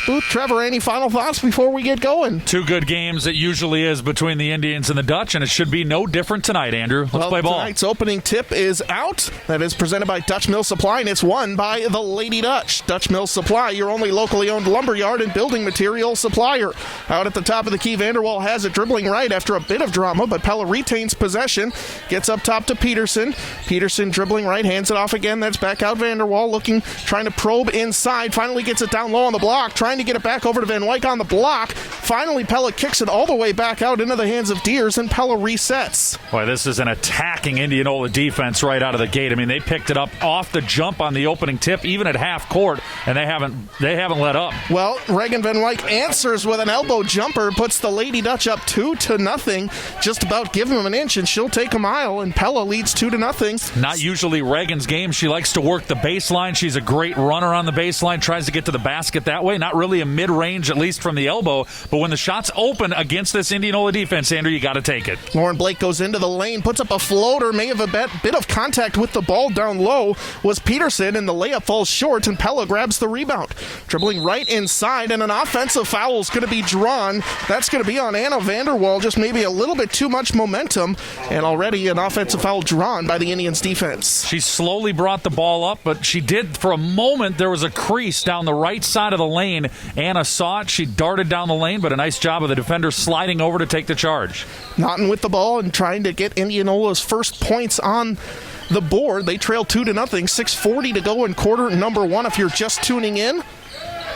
Booth. Trevor, any final thoughts before we get going? Two good games it usually is between the Indians and the Dutch, and it should be no different tonight, Andrew. Let's play ball. Tonight's opening tip is out. That is presented by Dutch Mill Supply, and it's won by the Lady Dutch. Dutch Mill Supply, your only locally owned lumberyard and building material supplier. Out at the top of the key, Vanderwall has it dribbling right after a bit of drama, but Pella retains possession, gets up top to Peterson. Peterson dribbling right, hands it off again. That's back out Vanderwall, looking, trying to probe inside. Finally gets it down low on the block, trying to get it back over to Van Wyk on the block. Finally, Pella kicks it all the way back out into the hands of Deers, and Pella resets. Boy, this is an attacking Indianola defense right out of the gate. I mean, they picked it up off the jump on the opening tip, even at half court, and they haven't let up. Well, Reagan Van Wyk answers with an elbow jumper, puts the Lady Dutch up 2-0. Just about give him an inch, and she'll take a mile, and Pella leads 2-0. Not usually Reagan's game. She likes to work the baseline. She's a great runner on the baseline, tries to get to the basket that way. Not really a mid-range, at least from the elbow, but when the shot's open against this Indianola defense, Andrew, you got to take it. Lauren Blake goes into the lane, puts up a floater, may have a bit of contact with the ball down low was Peterson, and the layup falls short, and Pella grabs the rebound. Dribbling right inside, and an offensive foul is going to be drawn. That's going to be on Anna Vanderwall, just maybe a little bit too much momentum, and already an offensive foul drawn by the Indians defense. She slowly brought the ball up, but she did, for a moment, there was a crease down the right side of the lane. Anna saw it. She darted down the lane, but a nice job of the defender sliding over to take the charge. Naughton with the ball and trying to get Indianola's first points on the board. They trail 2-0, 6:40 to go in quarter number one if you're just tuning in.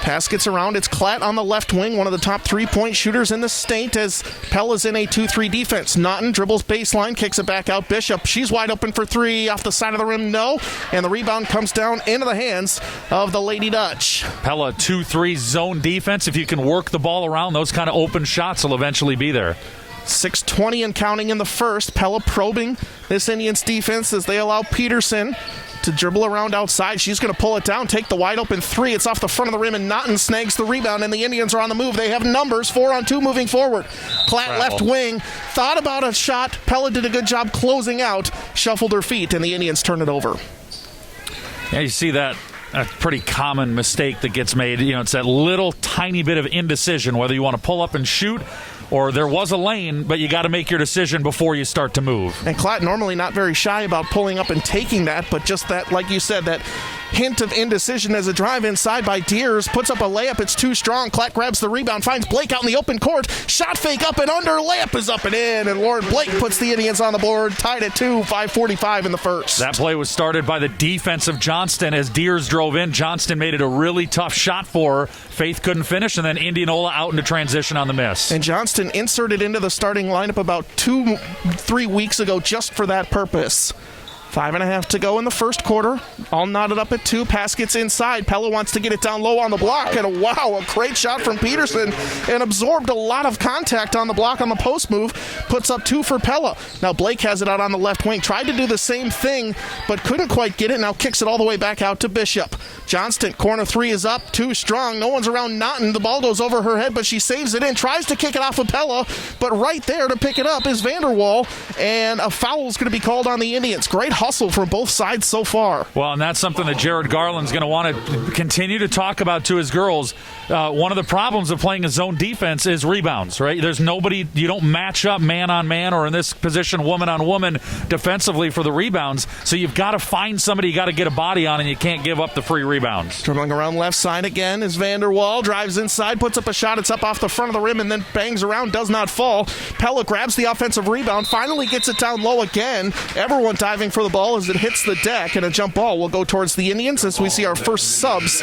Pass gets around. It's Klatt on the left wing, one of the top three-point shooters in the state as Pella's in a 2-3 defense. Naughton dribbles baseline, kicks it back out. Bishop, she's wide open for three. Off the side of the rim, no. And the rebound comes down into the hands of the Lady Dutch. Pella 2-3 zone defense. If you can work the ball around, those kind of open shots will eventually be there. 6:20 and counting in the first. Pella probing this Indians defense as they allow Peterson to dribble around outside. She's going to pull it down, take the wide open three. It's off the front of the rim, and Naughton snags the rebound, and the Indians are on the move. They have numbers, 4-on-2 moving forward. Klatt left wing, thought about a shot. Pella did a good job closing out, shuffled her feet, and the Indians turn it over. Yeah, you see that. A pretty common mistake that gets made. You know, it's that little tiny bit of indecision, whether you want to pull up and shoot or there was a lane, but you got to make your decision before you start to move. And Klatt normally not very shy about pulling up and taking that, but just that, like you said, that hint of indecision as a drive inside by Deers, puts up a layup, it's too strong. Klatt grabs the rebound, finds Blake out in the open court, shot fake up and under, layup is up and in, and Lauren Blake puts the Indians on the board, tied at 2, 5:45 in the first. That play was started by the defense of Johnston as Deers drove in. Johnston made it a really tough shot for her. Faith couldn't finish, and then Indianola out into transition on the miss. And Johnston inserted into the starting lineup about 2-3 weeks ago just for that purpose. 5.5 to go in the first quarter. All knotted up at 2. Pass gets inside. Pella wants to get it down low on the block. And a great shot from Peterson. And absorbed a lot of contact on the block on the post move. Puts up 2 for Pella. Now Blake has it out on the left wing. Tried to do the same thing, but couldn't quite get it. Now kicks it all the way back out to Bishop. Johnston, corner 3 is up. Too strong. No one's around Naughton. The ball goes over her head, but she saves it in. Tries to kick it off of Pella. But right there to pick it up is Vanderwall. And a foul is going to be called on the Indians. Great hustle from both sides so far. Well, and that's something that Jared Garland's going to want to continue to talk about to his girls. One of the problems of playing a zone defense is rebounds, right? There's nobody, you don't match up man on man or in this position woman on woman defensively for the rebounds. So you've got to find somebody you got to get a body on, and you can't give up the free rebounds. Dribbling around left side again is Vanderwall. Drives inside, puts up a shot. It's up off the front of the rim and then bangs around, does not fall. Pella grabs the offensive rebound, finally gets it down low again. Everyone diving for the ball as it hits the deck, and a jump ball will go towards the Indians as we see our first subs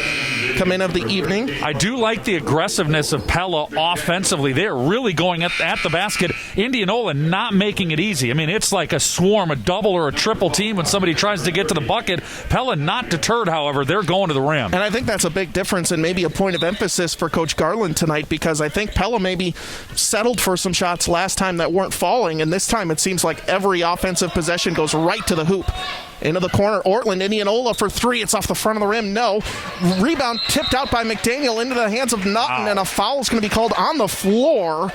come in of the evening. I do like the aggressiveness of Pella offensively. They're really going at the basket. Indianola not making it easy. I mean, it's like a swarm, a double or a triple team when somebody tries to get to the bucket. Pella not deterred, however. They're going to the rim. And I think that's a big difference and maybe a point of emphasis for Coach Garland tonight, because I think Pella maybe settled for some shots last time that weren't falling, and this time it seems like every offensive possession goes right to the hoop. Into the corner, Ortland, Indianola for 3. It's off the front of the rim. No. Rebound tipped out by McDaniel into the hands of Naughton, and a foul is going to be called on the floor.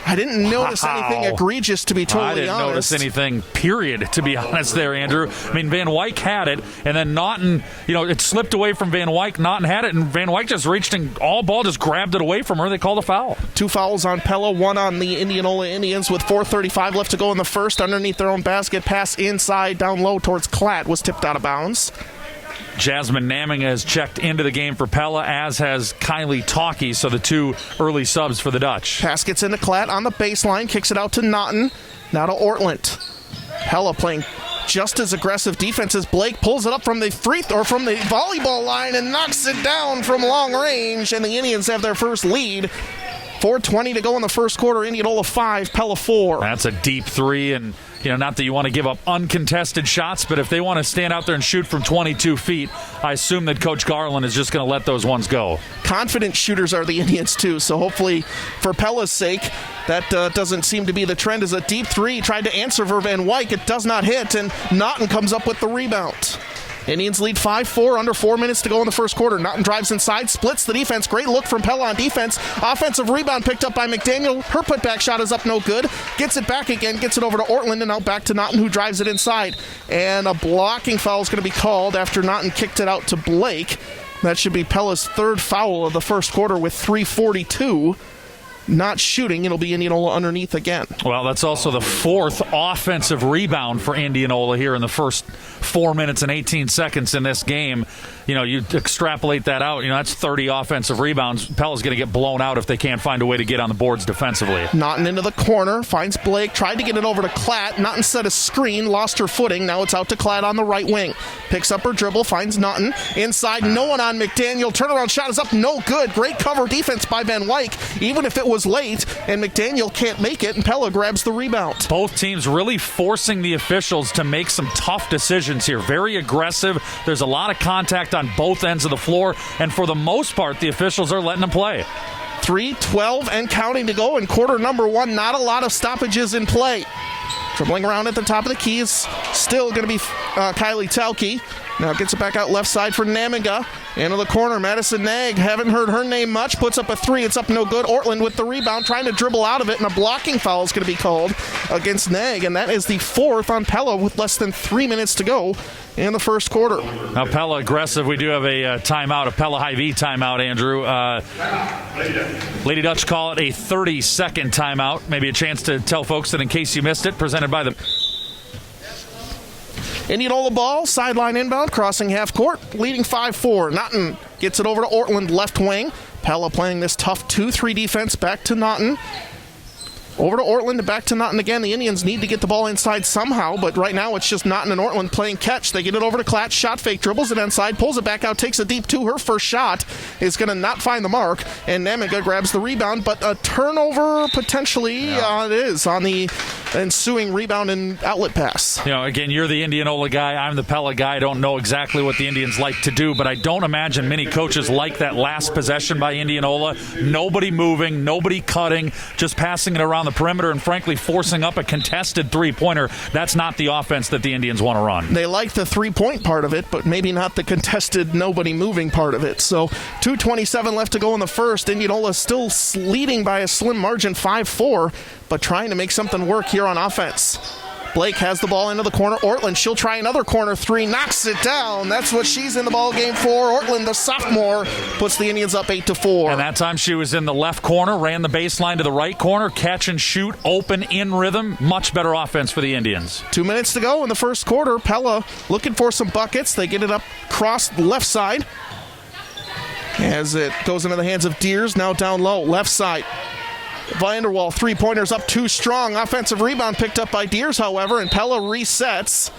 I didn't notice anything egregious, to be totally honest. I didn't notice anything, period, to be honest there, Andrew. I mean, Van Wyk had it, and then Naughton, it slipped away from Van Wyk. Naughton had it, and Van Wyk just reached and all ball just grabbed it away from her. They called a foul. 2 fouls on Pella, 1 on the Indianola Indians with 4:35 left to go in the first. Underneath their own basket, pass inside, down low towards Klatt, was tipped out of bounds. Jasmine Naming has checked into the game for Pella, as has Kylie Talkie, so the 2 early subs for the Dutch. Pass gets into Klatt on the baseline, kicks it out to Naughton, now to Ortland. Pella playing just as aggressive defense as Blake, pulls it up from the from the volleyball line and knocks it down from long range, and the Indians have their first lead. 4:20 to go in the first quarter. Indianola 5, Pella 4. That's a deep 3, and not that you want to give up uncontested shots, but if they want to stand out there and shoot from 22 feet, I assume that Coach Garland is just going to let those ones go. Confident shooters are the Indians, too, so hopefully, for Pella's sake, that doesn't seem to be the trend. As a deep 3 tried to answer for Van Wyk. It does not hit, and Naughton comes up with the rebound. Indians lead 5-4, under 4 minutes to go in the first quarter. Naughton drives inside, splits the defense. Great look from Pella on defense. Offensive rebound picked up by McDaniel. Her putback shot is up, no good. Gets it back again, gets it over to Ortland, and now back to Naughton, who drives it inside. And a blocking foul is going to be called after Naughton kicked it out to Blake. That should be Pella's 3rd foul of the first quarter with 3:42. Not shooting, it'll be Indianola underneath again. Well, that's also the 4th offensive rebound for Indianola here in the first 4 minutes and 18 seconds in this game. You extrapolate that out, that's 30 offensive rebounds. Pella's going to get blown out if they can't find a way to get on the boards defensively. Naughton into the corner, finds Blake, tried to get it over to Klatt. Naughton set a screen, lost her footing. Now it's out to Klatt on the right wing. Picks up her dribble, finds Naughton. Inside, no one on McDaniel. Turnaround shot is up, no good. Great cover defense by Van Wyk, even if it was late, and McDaniel can't make it, and Pella grabs the rebound. Both teams really forcing the officials to make some tough decisions here. Very aggressive. There's a lot of contact on both ends of the floor, and for the most part, the officials are letting them play. 3:12 and counting to go in quarter number 1. Not a lot of stoppages in play. Dribbling around at the top of the key is still going to be Kylie Talkie. Now gets it back out left side for Namiga. Into the corner, Madison Nag. Haven't heard her name much. Puts up a 3. It's up no good. Ortland with the rebound, trying to dribble out of it, and a blocking foul is going to be called against Nag, and that is the 4th on Pella with less than 3 minutes to go in the first quarter. Now Pella aggressive. We do have a timeout, a Pella Hy-Vee timeout, Andrew. Lady Dutch call it a 30-second timeout. Maybe a chance to tell folks that in case you missed it, presented by the Indianola ball, sideline inbound, crossing half court, leading 5-4. Naughton gets it over to Ortland, left wing. Pella playing this tough 2-3 defense, back to Naughton. Over to Ortland and back to Naughton again. The Indians need to get the ball inside somehow, but right now it's just Naughton and Ortland playing catch. They get it over to Klatt, shot fake, dribbles it inside, pulls it back out, takes a deep 2. Her first shot is going to not find the mark, and Namiga grabs the rebound, but a turnover potentially it is on the ensuing rebound and outlet pass. Again, you're the Indianola guy. I'm the Pella guy. I don't know exactly what the Indians like to do, but I don't imagine many coaches like that last possession by Indianola. Nobody moving, nobody cutting, just passing it around the perimeter and frankly forcing up a contested 3-pointer. That's not the offense that the Indians want to run. They like the 3-point part of it, but maybe not the contested nobody moving part of it. So 2:27 left to go in the first. Indianola still leading by a slim margin, 5-4, but trying to make something work here on offense. Blake has the ball into the corner. Ortland, she'll try another corner 3, knocks it down. That's what she's in the ball game for. Ortland, the sophomore, puts the Indians up 8-4. And that time she was in the left corner, ran the baseline to the right corner, catch and shoot, open, in rhythm. Much better offense for the Indians. 2 minutes to go in the first quarter. Pella looking for some buckets. They get it up across the left side as it goes into the hands of Deers. Now down low, left side. Vanderwall, 3-pointers up too strong. Offensive rebound picked up by Deers, however, and Pella resets.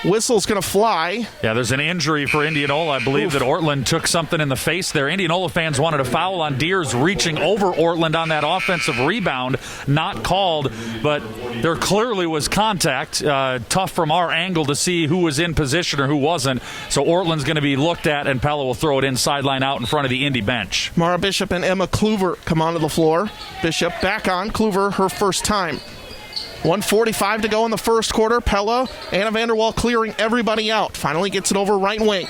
Whistle's going to fly. Yeah, there's an injury for Indianola. I believe that Ortland took something in the face there. Indianola fans wanted a foul on Deers reaching over Ortland on that offensive rebound. Not called, but there clearly was contact. Tough from our angle to see who was in position or who wasn't. So Ortland's going to be looked at, and Pella will throw it in sideline out in front of the Indy bench. Mara Bishop and Emma Kluver come onto the floor. Bishop back on. Kluver, her first time. 1:45 to go in the first quarter. Pella, Anna Vanderwall clearing everybody out. Finally gets it over right wing.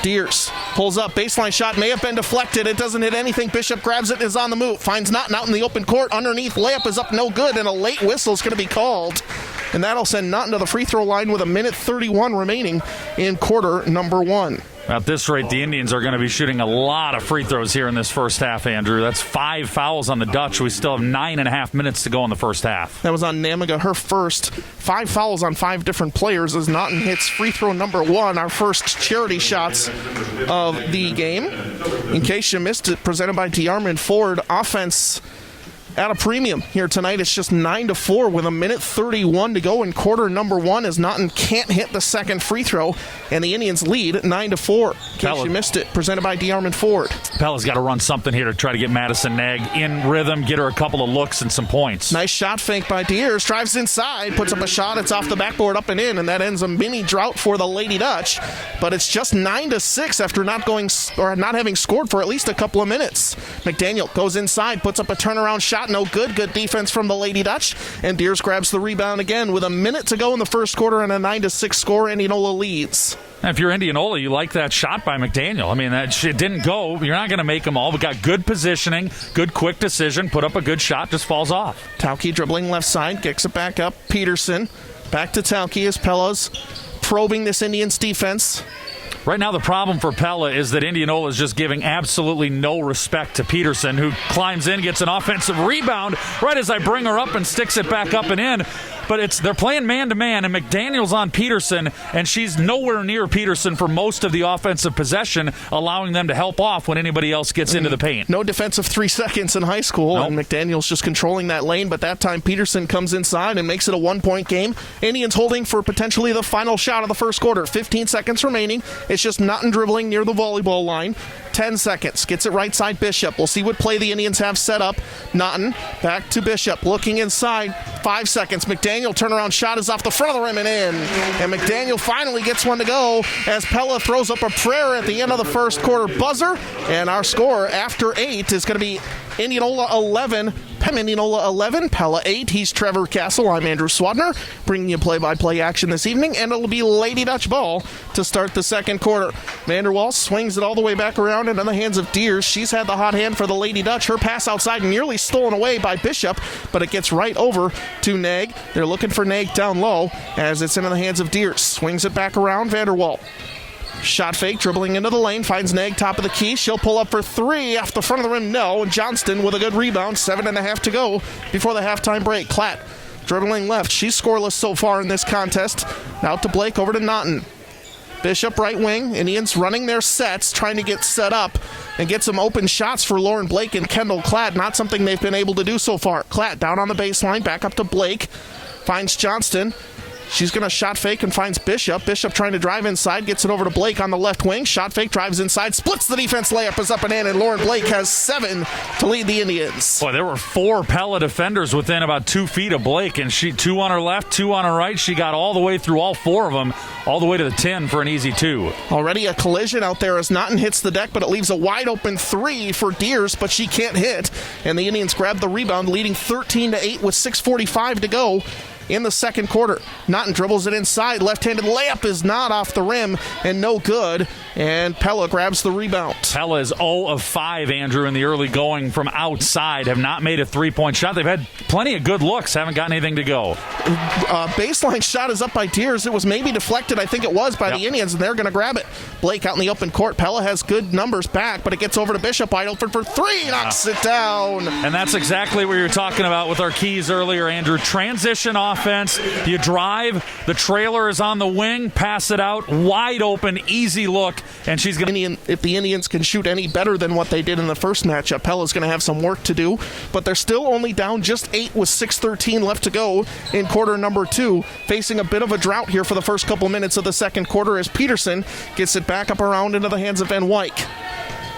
Deers Pulls up, baseline shot may have been deflected. It doesn't hit anything. Bishop grabs it and is on the move. Finds Naughton out in the open court. Underneath, layup is up, no good, and a late whistle is going to be called. And that'll send Naughton to the free throw line with 1:31 remaining in quarter number 1. At this rate, the Indians are going to be shooting a lot of free throws here in this first half, Andrew. That's 5 fouls on the Dutch. We still have 9.5 minutes to go in the first half. That was on Namiga, her first. 5 fouls on 5 different players as Naughton hits free throw number 1, our first charity shots of the game. In case you missed it, presented by DeArmond Ford. Offense at a premium here tonight. It's just 9-4 with 1:31 to go in quarter number 1 as Naughton can't hit the second free throw, and the Indians lead 9-4. In case you missed it, presented by DeArmond Ford. Pella's got to run something here to try to get Madison Nag in rhythm, get her a couple of looks and some points. Nice shot fake by Deers, drives inside, puts up a shot, it's off the backboard, up and in, and that ends a mini drought for the Lady Dutch. But it's just 9-6 after not having scored for at least a couple of minutes. McDaniel goes inside, puts up a turnaround shot. No good. Good defense from the Lady Dutch. And Deers grabs the rebound again with a minute to go in the first quarter and a 9-6 score. Indianola leads. If you're Indianola, you like that shot by McDaniel. I mean, that shit didn't go. You're not going to make them all. We got good positioning, good quick decision, put up a good shot, just falls off. Tauke dribbling left side, kicks it back up. Peterson back to Tauke as Pella's probing this Indians defense. Right now, the problem for Pella is that Indianola is just giving absolutely no respect to Peterson, who climbs in, gets an offensive rebound right as I bring her up and sticks it back up and in. But they're playing man-to-man, and McDaniel's on Peterson, and she's nowhere near Peterson for most of the offensive possession, allowing them to help off when anybody else gets into the paint. No defensive 3 seconds in high school, Nope. And McDaniel's just controlling that lane, but that time Peterson comes inside and makes it a 1-point game. Indians holding for potentially the final shot of the first quarter. 15 seconds remaining. It's just Naughton dribbling near the volleyball line. 10 seconds. Gets it right side Bishop. We'll see what play the Indians have set up. Naughton back to Bishop. Looking inside. 5 seconds. McDaniel turnaround shot is off the front of the rim and in. And McDaniel finally gets one to go as Pella throws up a prayer at the end of the first quarter buzzer. And our score after 8 is going to be Indianola 11, Indianola 11, Pella 8. He's Trevor Castle. I'm Andrew Swadner, bringing you play-by-play action this evening, and it'll be Lady Dutch ball to start the second quarter. Vanderwall swings it all the way back around into the hands of Deers. She's had the hot hand for the Lady Dutch. Her pass outside nearly stolen away by Bishop, but it gets right over to Nag. They're looking for Nag down low as it's into the hands of Deers. Swings it back around, Vanderwall. Shot fake, dribbling into the lane, finds Nag top of the key. She'll pull up for 3 off the front of the rim. No, and Johnston with a good rebound. 7.5 to go before the halftime break. Klatt dribbling left. She's scoreless so far in this contest. Out to Blake, over to Naughton. Bishop right wing. Indians running their sets, trying to get set up and get some open shots for Lauren Blake and Kendall Klatt. Not something they've been able to do so far. Klatt down on the baseline, back up to Blake. Finds Johnston. She's going to shot fake and finds Bishop. Bishop trying to drive inside, gets it over to Blake on the left wing. Shot fake, drives inside, splits the defense, layup is up and in, and Lauren Blake has 7 to lead the Indians. Boy, there were 4 Pella defenders within about 2 feet of Blake, and she 2 on her left, 2 on her right. She got all the way through all 4 of them, all the way to the 10 for an easy 2. Already a collision out there as Naughton hits the deck, but it leaves a wide open 3 for Deers, but she can't hit. And the Indians grab the rebound, leading 13-8 with 6:45 to go in the second quarter. Naughton dribbles it inside. Left-handed layup is not off the rim and no good. And Pella grabs the rebound. Pella is 0 of 5, Andrew, in the early going from outside. Have not made a three-point shot. They've had plenty of good looks. Haven't gotten anything to go. Baseline shot is up by Deers. It was maybe deflected, I think it was, by the Indians, and they're going to grab it. Blake out in the open court. Pella has good numbers back, but it gets over to Bishop. Wide open for 3. Knocks it down. And that's exactly what you were talking about with our keys earlier, Andrew. Transition offense. You drive. The trailer is on the wing. Pass it out. Wide open. Easy look. And she's going to... If the Indians can shoot any better than what they did in the first matchup, Pella's going to have some work to do. But they're still only down just 8 with 6:13 left to go in quarter number 2. Facing a bit of a drought here for the first couple minutes of the second quarter as Peterson gets it back up around into the hands of Van Wyk.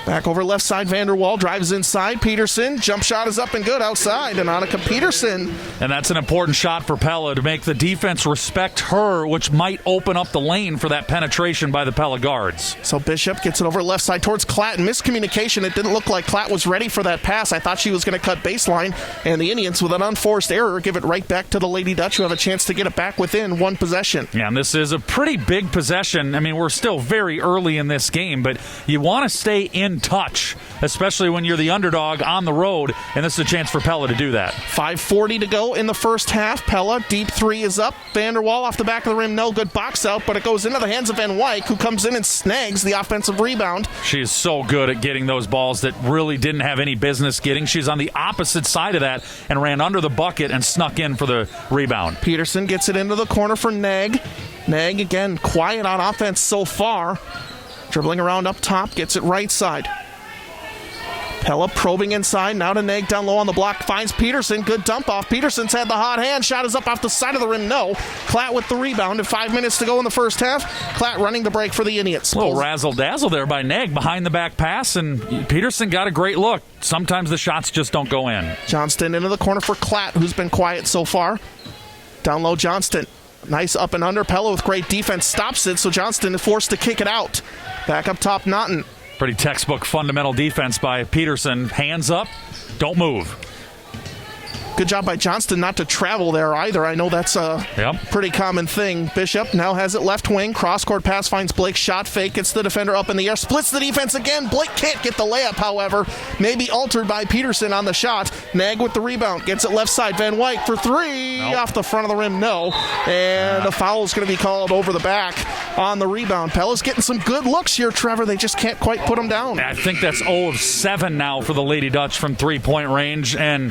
Back over left side, Vanderwall drives inside. Peterson, jump shot is up and good outside. And Annika Peterson. And that's an important shot for Pella to make the defense respect her, which might open up the lane for that penetration by the Pella guards. So Bishop gets it over left side towards Klatt. Miscommunication. It didn't look like Klatt was ready for that pass. I thought she was going to cut baseline. And the Indians, with an unforced error, give it right back to the Lady Dutch, who have a chance to get it back within one possession. Yeah, and this is a pretty big possession. I mean, we're still very early in this game, but you want to stay in touch, especially when you're the underdog on the road, and this is a chance for Pella to do that. 5:40 to go in the first half. Pella, deep three is up. Vanderwall off the back of the rim, no good box out, but it goes into the hands of Van Wyk, who comes in and snags the offensive rebound. She is so good at getting those balls that really didn't have any business getting. She's on the opposite side of that and ran under the bucket and snuck in for the rebound. Peterson gets it into the corner for Nag. Nag, again, quiet on offense so far. Dribbling around up top, gets it right side. Pella probing inside, now to Nag down low on the block, finds Peterson, good dump off. Peterson's had the hot hand, shot is up off the side of the rim, no. Klatt with the rebound, and 5 minutes to go in the first half. Klatt running the break for the Indians. A little razzle-dazzle there by Nag behind the back pass, and Peterson got a great look. Sometimes the shots just don't go in. Johnston into the corner for Klatt, who's been quiet so far. Down low, Johnston. Nice up and under. Pella with great defense stops it, so Johnston is forced to kick it out. Back up top, Naughton. Pretty textbook fundamental defense by Peterson. Hands up, don't move. Good job by Johnston not to travel there either. I know that's a pretty common thing. Bishop now has it left wing. Cross-court pass finds Blake. Shot fake. Gets the defender up in the air. Splits the defense again. Blake can't get the layup, however. Maybe altered by Peterson on the shot. Nag with the rebound. Gets it left side. Van Wyk for three. Nope. Off the front of the rim, no. And the foul is going to be called over the back on the rebound. Pella's getting some good looks here, Trevor. They just can't quite put them down. I think that's 0 of 7 now for the Lady Dutch from three-point range. And,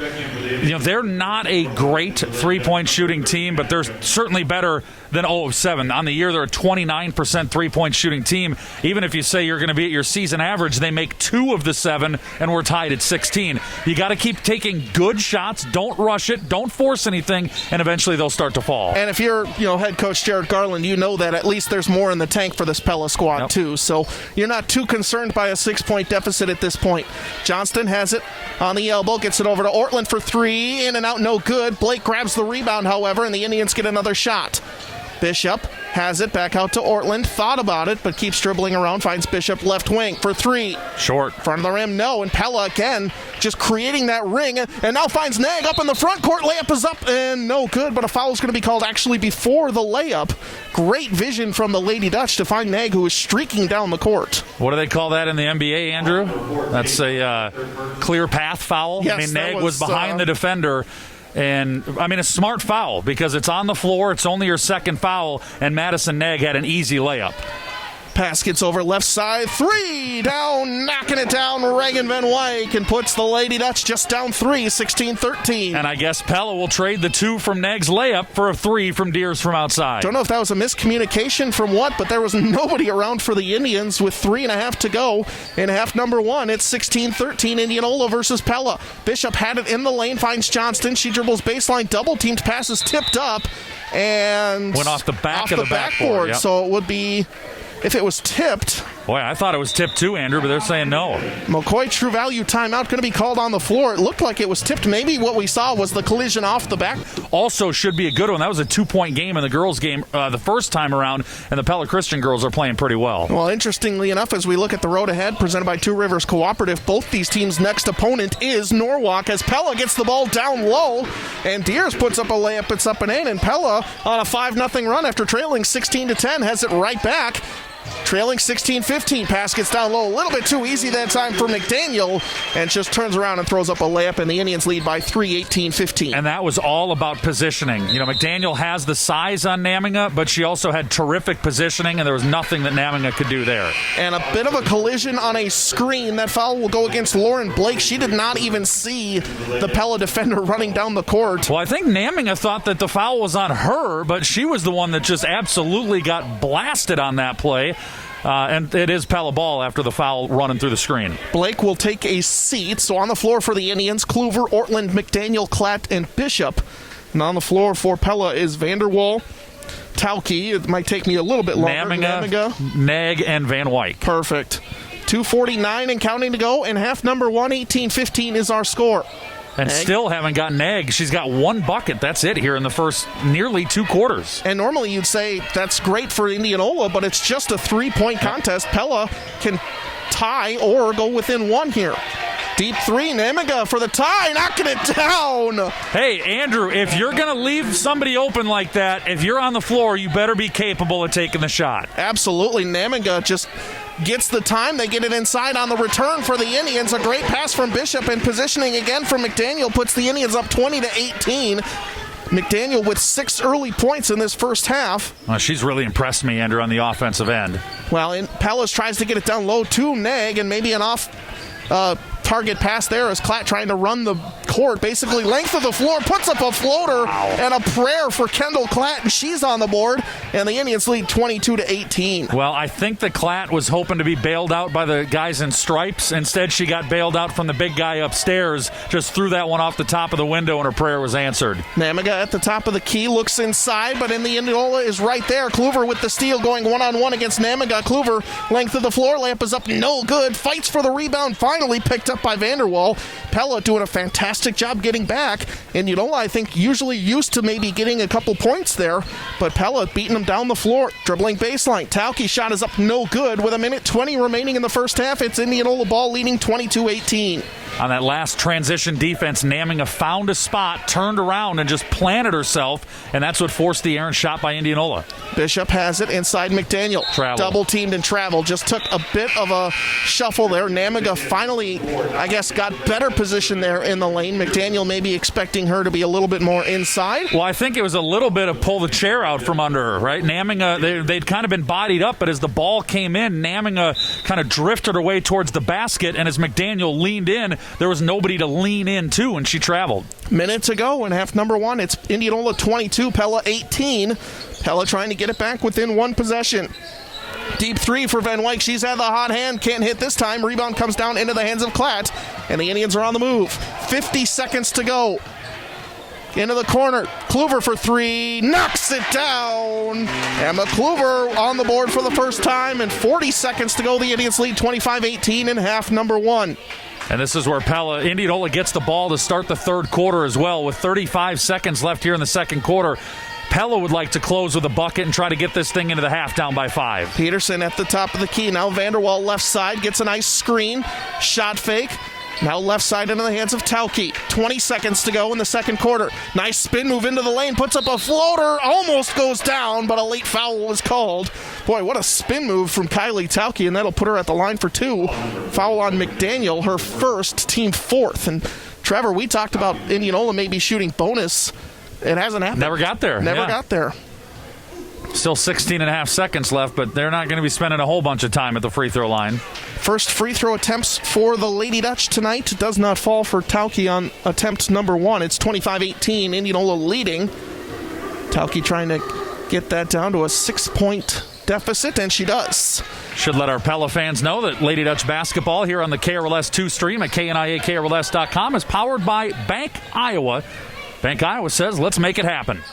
they're not a great three-point shooting team, but they're certainly better than 0 of 7. On the year, they're a 29% three-point shooting team. Even if you say you're going to be at your season average, they make 2 of the 7, and we're tied at 16. You got to keep taking good shots. Don't rush it. Don't force anything, and eventually they'll start to fall. And if you're, head coach Jared Garland, you know that at least there's more in the tank for this Pella squad, too. So you're not too concerned by a 6-point deficit at this point. Johnston has it on the elbow, gets it over to Ortland for three. In and out, no good. Blake grabs the rebound, however, and the Indians get another shot. Bishop has it back out to Ortland. Thought about it, but keeps dribbling around. Finds Bishop left wing for three. Short. Front of the rim, no. And Pella again just creating that ring. And now finds Nag up in the front court. Layup is up and no good, but a foul is going to be called actually before the layup. Great vision from the Lady Dutch to find Nag, who is streaking down the court. What do they call that in the NBA, Andrew? That's a clear path foul. Yes, I mean, Nag was behind the defender. And, a smart foul because it's on the floor. It's only her second foul, and Madison Nag had an easy layup. Pass gets over left side. Three down, knocking it down. Reagan Van Wyk and puts the Lady Dutch just down 3, 16-13. And I guess Pella will trade the 2 from Nag's layup for a 3 from Deers from outside. Don't know if that was a miscommunication from what, but there was nobody around for the Indians with 3.5 to go in half number 1. It's 16-13 Indianola versus Pella. Bishop had it in the lane, finds Johnston. She dribbles baseline, double-teamed, passes tipped up, and went off the back of the backboard. Yep. So it would be... If it was tipped... Boy, I thought it was tipped too, Andrew, but they're saying no. McCoy True Value timeout going to be called on the floor. It looked like it was tipped. Maybe what we saw was the collision off the back. Also should be a good one. That was a 2-point game in the girls' game the first time around, and the Pella Christian girls are playing pretty well. Well, interestingly enough, as we look at the road ahead, presented by Two Rivers Cooperative, both these teams' next opponent is Norwalk, as Pella gets the ball down low, and Deers puts up a layup. It's up and in, and Pella on a 5-0 run after trailing 16-10 has it right back. Trailing 16-15. Pass gets down low. A little bit too easy that time for McDaniel, and just turns around and throws up a layup, and the Indians lead by 3, 18-15. And that was all about positioning. McDaniel has the size on Naminga, but she also had terrific positioning, and there was nothing that Naminga could do there. And a bit of a collision on a screen. That foul will go against Lauren Blake. She did not even see the Pella defender running down the court. Well, I think Naminga thought that the foul was on her, but she was the one that just absolutely got blasted on that play. And it is Pella ball after the foul running through the screen. Blake will take a seat. So on the floor for the Indians, Kluver, Ortland, McDaniel, Klatt, and Bishop. And on the floor for Pella is Vanderwall, Tauke. It might take me a little bit longer. Naminga, Nag, and Van Wyk. Perfect. 2:49 and counting to go, and half number one, 18-15 is our score. And still haven't gotten egg. She's got one bucket. That's it here in the first nearly 2 quarters. And normally you'd say that's great for Indianola, but it's just a 3-point contest. Pella can tie or go within one here. Deep three, Nemiga for the tie, knocking it down. Hey, Andrew, if you're going to leave somebody open like that, if you're on the floor, you better be capable of taking the shot. Absolutely. Nemiga just gets the time. They get it inside on the return for the Indians. A great pass from Bishop, and positioning again from McDaniel puts the Indians up 20-18. McDaniel with 6 early points in this first half. She's really impressed me, Andrew, on the offensive end. Well, and Pellas tries to get it down low to Nag, and maybe an off target pass there as Klatt trying to run the court, basically length of the floor, puts up a floater and a prayer for Kendall Klatt, and she's on the board, and the Indians lead 22-18. Well, I think that Klatt was hoping to be bailed out by the guys in stripes. Instead, she got bailed out from the big guy upstairs, just threw that one off the top of the window, and her prayer was answered. Namiga at the top of the key, looks inside, but Indianola is right there. Kluver with the steal, going one-on-one against Namiga. Kluver, length of the floor, layup is up, no good. Fights for the rebound, finally picked up by Vanderwall. Pella doing a fantastic job getting back. Indianola, I think, usually used to maybe getting a couple points there, but Pella beating them down the floor. Dribbling baseline. Tauke shot is up, no good. With 1:20 remaining in the first half, it's Indianola ball leading 22-18. On that last transition defense, Namiga found a spot, turned around, and just planted herself, and that's what forced the errant shot by Indianola. Bishop has it inside McDaniel. Travel. Double teamed and travel. Just took a bit of a shuffle there. Namiga finally, I guess, got better position there in the lane. McDaniel maybe expecting her to be a little bit more inside. Well, I think it was a little bit of pull the chair out from under her, right? Namiga, they'd kind of been bodied up, but as the ball came in, Namiga kind of drifted her way towards the basket, and as McDaniel leaned in, there was nobody to lean into, and she traveled. Minutes ago in half number one, it's Indianola 22, Pella 18. Pella trying to get it back within one possession. Deep three for Van Wyk. She's had the hot hand. Can't hit this time. Rebound comes down into the hands of Klatt, and the Indians are on the move. 50 seconds to go. Into the corner. Kluver for three. Knocks it down. Emma Kluver on the board for the first time, and 40 seconds to go. The Indians lead 25-18 in half number one. And this is where Indianola gets the ball to start the third quarter as well. With 35 seconds left here in the second quarter, Pella would like to close with a bucket and try to get this thing into the half down by 5. Peterson at the top of the key. Now Vanderwall left side gets a nice screen. Shot fake. Now left side into the hands of Tauke. 20 seconds to go in the second quarter. Nice spin move into the lane. Puts up a floater. Almost goes down, but a late foul was called. Boy, what a spin move from Kylie Tauke, and that'll put her at the line for 2. Foul on McDaniel, her first, team 4th. And Trevor, we talked about Indianola maybe shooting bonus. It hasn't happened. Never got there. Never got there. Still 16 and a half seconds left, but they're not going to be spending a whole bunch of time at the free throw line. First free throw attempts for the Lady Dutch tonight. Does not fall for Tauke on attempt number 1. It's 25-18, Indianola leading. Tauke trying to get that down to a 6-point deficit, and she does. Should let our Pella fans know that Lady Dutch basketball here on the KRLS 2 stream at KNIAKRLS.com is powered by Bank Iowa. Bank Iowa says, let's make it happen.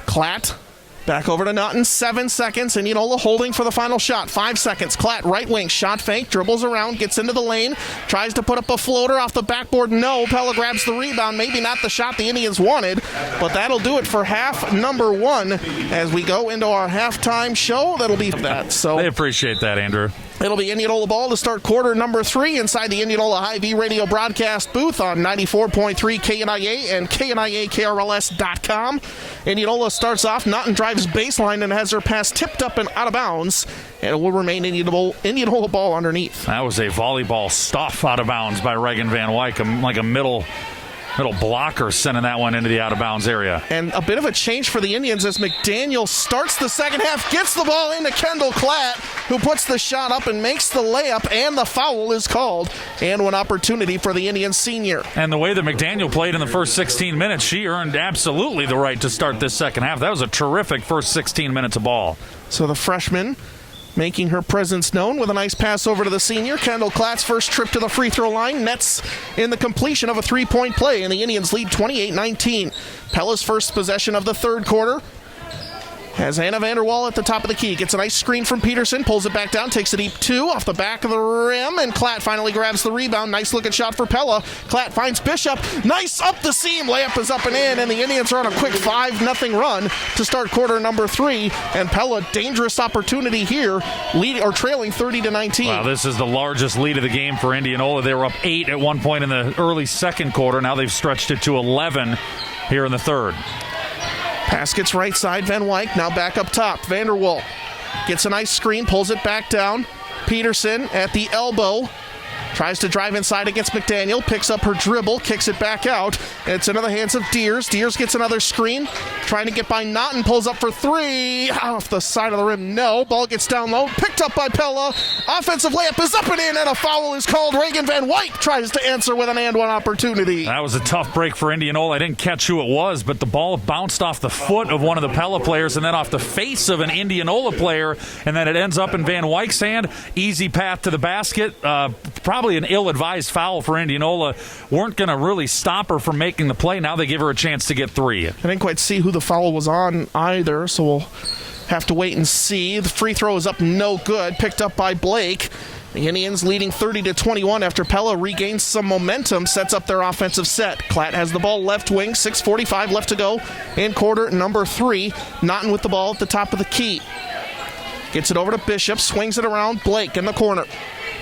Klatt. Back over to Naughton, 7 seconds, and Indianola holding for the final shot. 5 seconds. Klatt, right wing, shot fake, dribbles around, gets into the lane, tries to put up a floater off the backboard. No, Pella grabs the rebound. Maybe not the shot the Indians wanted, but that'll do it for half number 1. As we go into our halftime show, that'll be that. So they appreciate that, Andrew. It'll be Indianola ball to start quarter number 3 inside the Indianola High-V radio broadcast booth on 94.3 KNIA and KNIAKRLS.com. Indianola starts off. Naughton drives baseline and has her pass tipped up and out of bounds, and it will remain Indianola ball underneath. That was a volleyball stuff out of bounds by Reagan Van Wyk, like a middle blocker sending that one into the out-of-bounds area. And a bit of a change for the Indians as McDaniel starts the second half, gets the ball into Kendall Klatt, who puts the shot up and makes the layup, and the foul is called. And one opportunity for the Indians senior. And the way that McDaniel played in the first 16 minutes, she earned absolutely the right to start this second half. That was a terrific first 16 minutes of ball. So the freshman making her presence known with a nice pass over to the senior. Kendall Klatt's first trip to the free throw line nets in the completion of a 3-point play, and the Indians lead 28-19. Pella's first possession of the third quarter As Anna Vanderwall at the top of the key. Gets a nice screen from Peterson. Pulls it back down. Takes a deep 2 off the back of the rim. And Klatt finally grabs the rebound. Nice looking shot for Pella. Klatt finds Bishop. Nice up the seam. Layup is up and in. And the Indians are on a quick 5-0 run to start quarter number 3. And Pella, dangerous opportunity here. Trailing 30-19. Wow, this is the largest lead of the game for Indianola. They were up 8 at one point in the early second quarter. Now they've stretched it to 11 here in the third. Pass gets right side. Van Wyk now back up top. Vanderwall gets a nice screen, pulls it back down. Peterson at the elbow. Tries to drive inside against McDaniel. Picks up her dribble. Kicks it back out. It's into the hands of Deers. Deers gets another screen. Trying to get by Naughton. Pulls up for 3. Off the side of the rim. No. Ball gets down low. Picked up by Pella. Offensive layup is up and in. And a foul is called. Reagan Van Wyk tries to answer with an and one opportunity. That was a tough break for Indianola. I didn't catch who it was, but the ball bounced off the foot of one of the Pella players and then off the face of an Indianola player. And then it ends up in Van Wyk's hand. Easy path to the basket. Probably an ill-advised foul for Indianola. Weren't going to really stop her from making the play. Now they give her a chance to get 3. I didn't quite see who the foul was on either, so we'll have to wait and see. The free throw is up, no good. Picked up by Blake. The Indians leading 30-21 after Pella regains some momentum, sets up their offensive set. Klatt has the ball left wing, 6:45 left to go in quarter number 3. Naughton with the ball at the top of the key. Gets it over to Bishop, swings it around. Blake in the corner.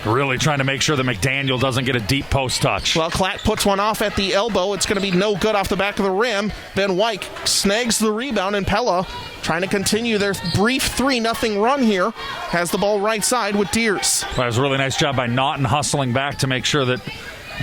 Really trying to make sure that McDaniel doesn't get a deep post touch. Well, Klatt puts one off at the elbow. It's going to be no good off the back of the rim. Van Wyk snags the rebound, and Pella, trying to continue their brief 3-0 run here, has the ball right side with Deers. That was a really nice job by Naughton hustling back to make sure that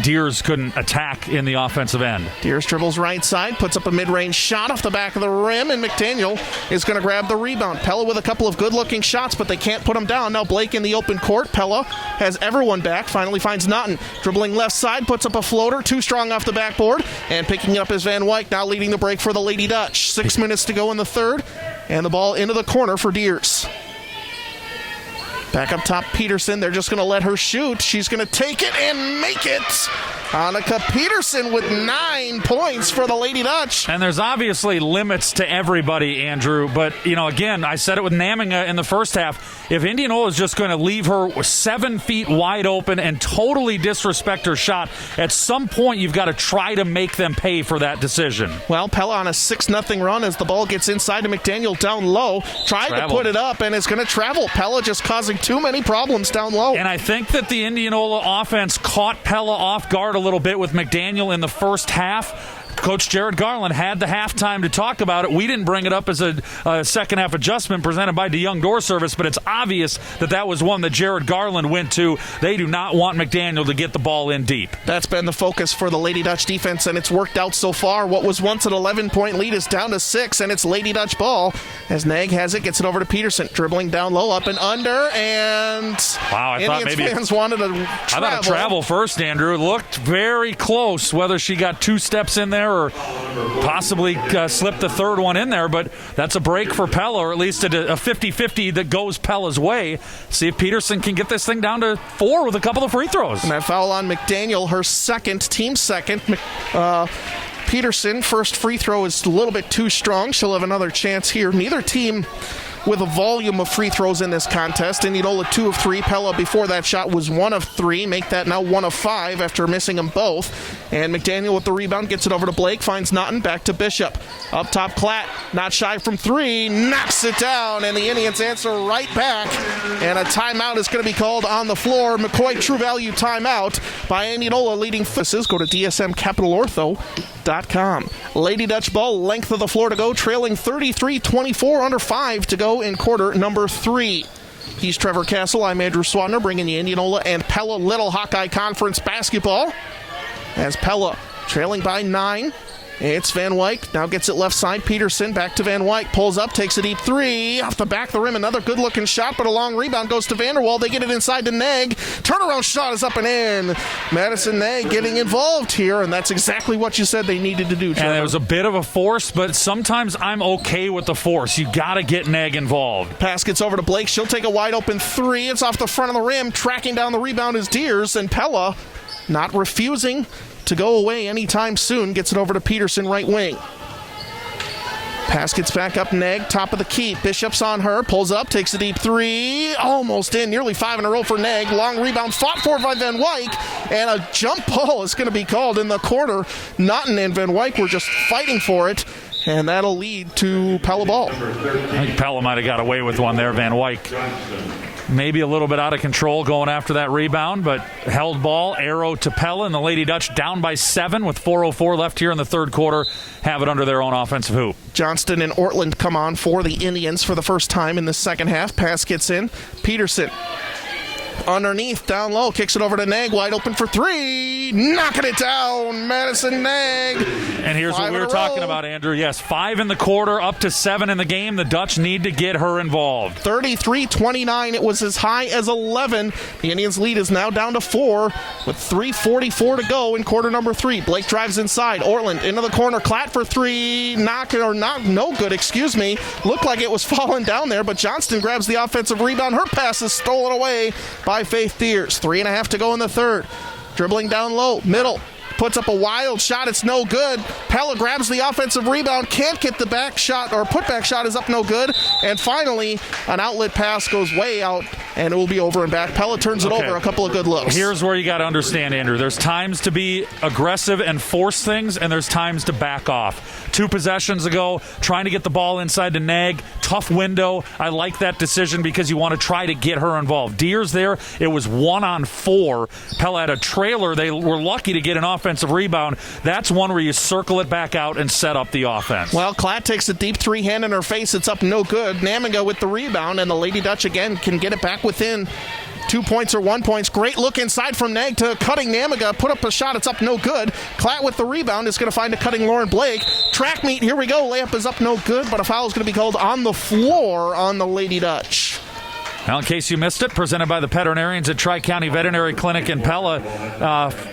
Deers couldn't attack in the offensive end. Deers dribbles right side, puts up a mid-range shot off the back of the rim, and McDaniel is going to grab the rebound. Pella with a couple of good-looking shots, but they can't put them down. Now Blake in the open court. Pella has everyone back, finally finds Naughton. Dribbling left side, puts up a floater, too strong off the backboard, and picking it up is Van Wyk, now leading the break for the Lady Dutch. 6 minutes to go in the third, and the ball into the corner for Deers. Back up top, Peterson. They're just going to let her shoot. She's going to take it and make it. Annika Peterson with 9 points for the Lady Dutch. And there's obviously limits to everybody, Andrew. But, again, I said it with Naminga in the first half. If Indianola is just going to leave her 7 feet wide open and totally disrespect her shot, at some point you've got to try to make them pay for that decision. Well, Pella on a 6-0 run as the ball gets inside to McDaniel down low. Tried to put it up, and it's going to travel. Pella just causing too many problems down low. And I think that the Indianola offense caught Pella off guard a little bit with McDaniel in the first half. Coach Jared Garland had the halftime to talk about it. We didn't bring it up as a second half adjustment presented by DeYoung Door Service, but it's obvious that was one that Jared Garland went to. They do not want McDaniel to get the ball in deep. That's been the focus for the Lady Dutch defense, and it's worked out so far. What was once an 11-point lead is down to 6, and it's Lady Dutch ball as Nag has it, gets it over to Peterson, dribbling down low, up and under, and wow, I thought maybe fans wanted to travel. I thought a travel first, Andrew. It looked very close, whether she got 2 steps in there or possibly slipped the third one in there, but that's a break for Pella, or at least a 50-50 that goes Pella's way. See if Peterson can get this thing down to 4 with a couple of free throws. And that foul on McDaniel, her team second. Peterson, first free throw is a little bit too strong. She'll have another chance here. Neither team with a volume of free throws in this contest. Indianola 2 of 3. Pella before that shot was 1 of 3. Make that now 1 of 5 after missing them both. And McDaniel with the rebound gets it over to Blake, finds Naughton, back to Bishop. Up top, Klatt, not shy from 3, knocks it down, and the Indians answer right back. And a timeout is going to be called on the floor. McCoy True Value timeout by Indianola leading focusses. Go to dsmcapitalortho.com. Lady Dutch ball, length of the floor to go, trailing 33-24, under 5 to go in quarter number 3. He's Trevor Castle. I'm Andrew Swadner, bringing you Indianola and Pella Little Hawkeye Conference basketball. As Pella trailing by 9. It's Van Wyk. Now gets it left side. Peterson back to Van Wyk. Pulls up, takes a deep 3. Off the back of the rim. Another good-looking shot, but a long rebound goes to Vanderwall. They get it inside to Nag. Turnaround shot is up and in. Madison Nag getting involved here, and that's exactly what you said they needed to do, Trevor. And it was a bit of a force, but sometimes I'm okay with the force. You got to get Nag involved. Pass gets over to Blake. She'll take a wide-open 3. It's off the front of the rim. Tracking down the rebound is Deers, and Pella not refusing to go away anytime soon. Gets it over to Peterson, right wing. Pass gets back up, Neg, top of the key. Bishop's on her, pulls up, takes a deep three. Almost in, nearly 5 in a row for Neg. Long rebound, fought for by Van Wyk. And a jump ball is going to be called in the corner. Naughton and Van Wyk were just fighting for it. And that'll lead to Pella ball. I think Pella might have got away with one there, Van Wyk. Maybe a little bit out of control going after that rebound, but held ball, arrow to Pella, and the Lady Dutch down by 7 with 4:04 left here in the third quarter, have it under their own offensive hoop. Johnston and Ortland come on for the Indians for the first time in the second half. Pass gets in. Peterson underneath, down low, kicks it over to Neg, wide open for 3, knocking it down, Madison Neg. And here's what we were talking about, Andrew. Yes, 5 in the quarter, up to 7 in the game. The Dutch need to get her involved. 33-29, it was as high as 11. The Indians' lead is now down to 4 with 3:44 to go in quarter number 3. Blake drives inside, Ortland into the corner, Klatt for 3, no good, Looked like it was falling down there, but Johnston grabs the offensive rebound. Her pass is stolen away by Faith Deers. 3.5 to go in the third. Dribbling down low, middle. Puts up a wild shot. It's no good. Pella grabs the offensive rebound. Can't get the back shot, or putback shot is up no good. And finally, an outlet pass goes way out, and it will be over and back. Pella turns it over. A couple of good looks. Here's where you got to understand, Andrew. There's times to be aggressive and force things, and there's times to back off. 2 possessions ago, trying to get the ball inside to Nag. Tough window. I like that decision because you want to try to get her involved. Deers there, it was 1-on-4. Pella had a trailer. They were lucky to get an offensive rebound. That's one where you circle it back out and set up the offense. Well, Klatt takes a deep 3, hand in her face. It's up no good. Namiga with the rebound, and the Lady Dutch again can get it back within 2 points or 1 point. Great look inside from Nag to cutting Namiga. Put up a shot. It's up no good. Klatt with the rebound is going to find a cutting Lauren Blake. Track meet. Here we go. Layup is up no good, but a foul is going to be called on the floor on the Lady Dutch. Now, in case you missed it, presented by the veterinarians at Tri-County Veterinary Clinic in Pella.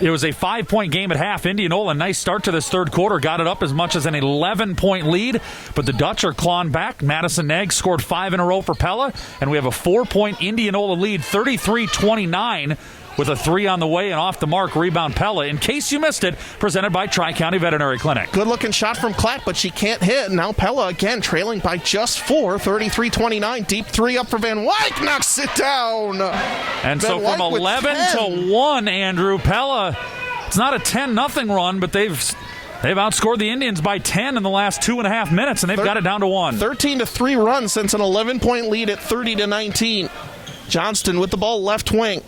It was a 5-point game at half. Indianola, nice start to this third quarter. Got it up as much as an 11-point lead, but the Dutch are clawing back. Madison Neg scored 5 in a row for Pella, and we have a 4-point Indianola lead, 33-29. With a 3 on the way and off the mark rebound Pella. In case you missed it, presented by Tri-County Veterinary Clinic. Good looking shot from Klatt, but she can't hit. Now Pella again trailing by just 4, 33-29. Deep 3 up for Van Wyk, knocks it down. And so from 11 to 1, Andrew, Pella, it's not a 10-0 run, but they've outscored the Indians by 10 in the last 2.5 minutes, and they've got it down to 1. 13-3 run since an 11-point lead at 30-19. Johnston with the ball left wing.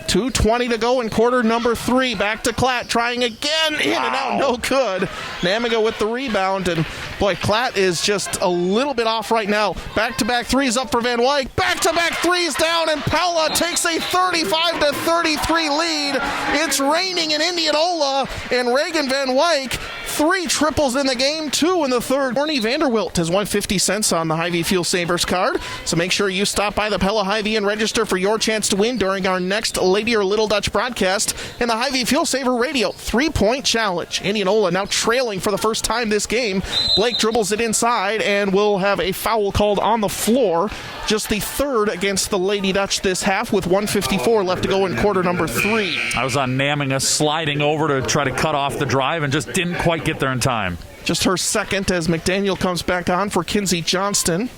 2:20 to go in quarter number 3. Back to Klatt, trying again. In and out, no good. Namiga with the rebound, and boy, Klatt is just a little bit off right now. Back-to-back threes up for Van Wyk. Back-to-back threes down, and Pella takes a 35-33 lead. It's raining in Indianola, and Reagan Van Wyk, 3 triples in the game, 2 in the third. Orny Vanderwilt has won 50 cents on the Hy-Vee Fuel Savers card, so make sure you stop by the Pella Hy-Vee and register for your chance to win during our next Lady or Little Dutch broadcast in the Hy-Vee Fuel Saver Radio 3-point challenge. Indianola now trailing for the first time this game. Blake dribbles it inside, and will have a foul called on the floor. Just the third against the Lady Dutch this half, with 1:54 left to go in quarter number 3. I was on Namiga sliding over to try to cut off the drive and just didn't quite get there in time. Just her second as McDaniel comes back on for Kinsey Johnston.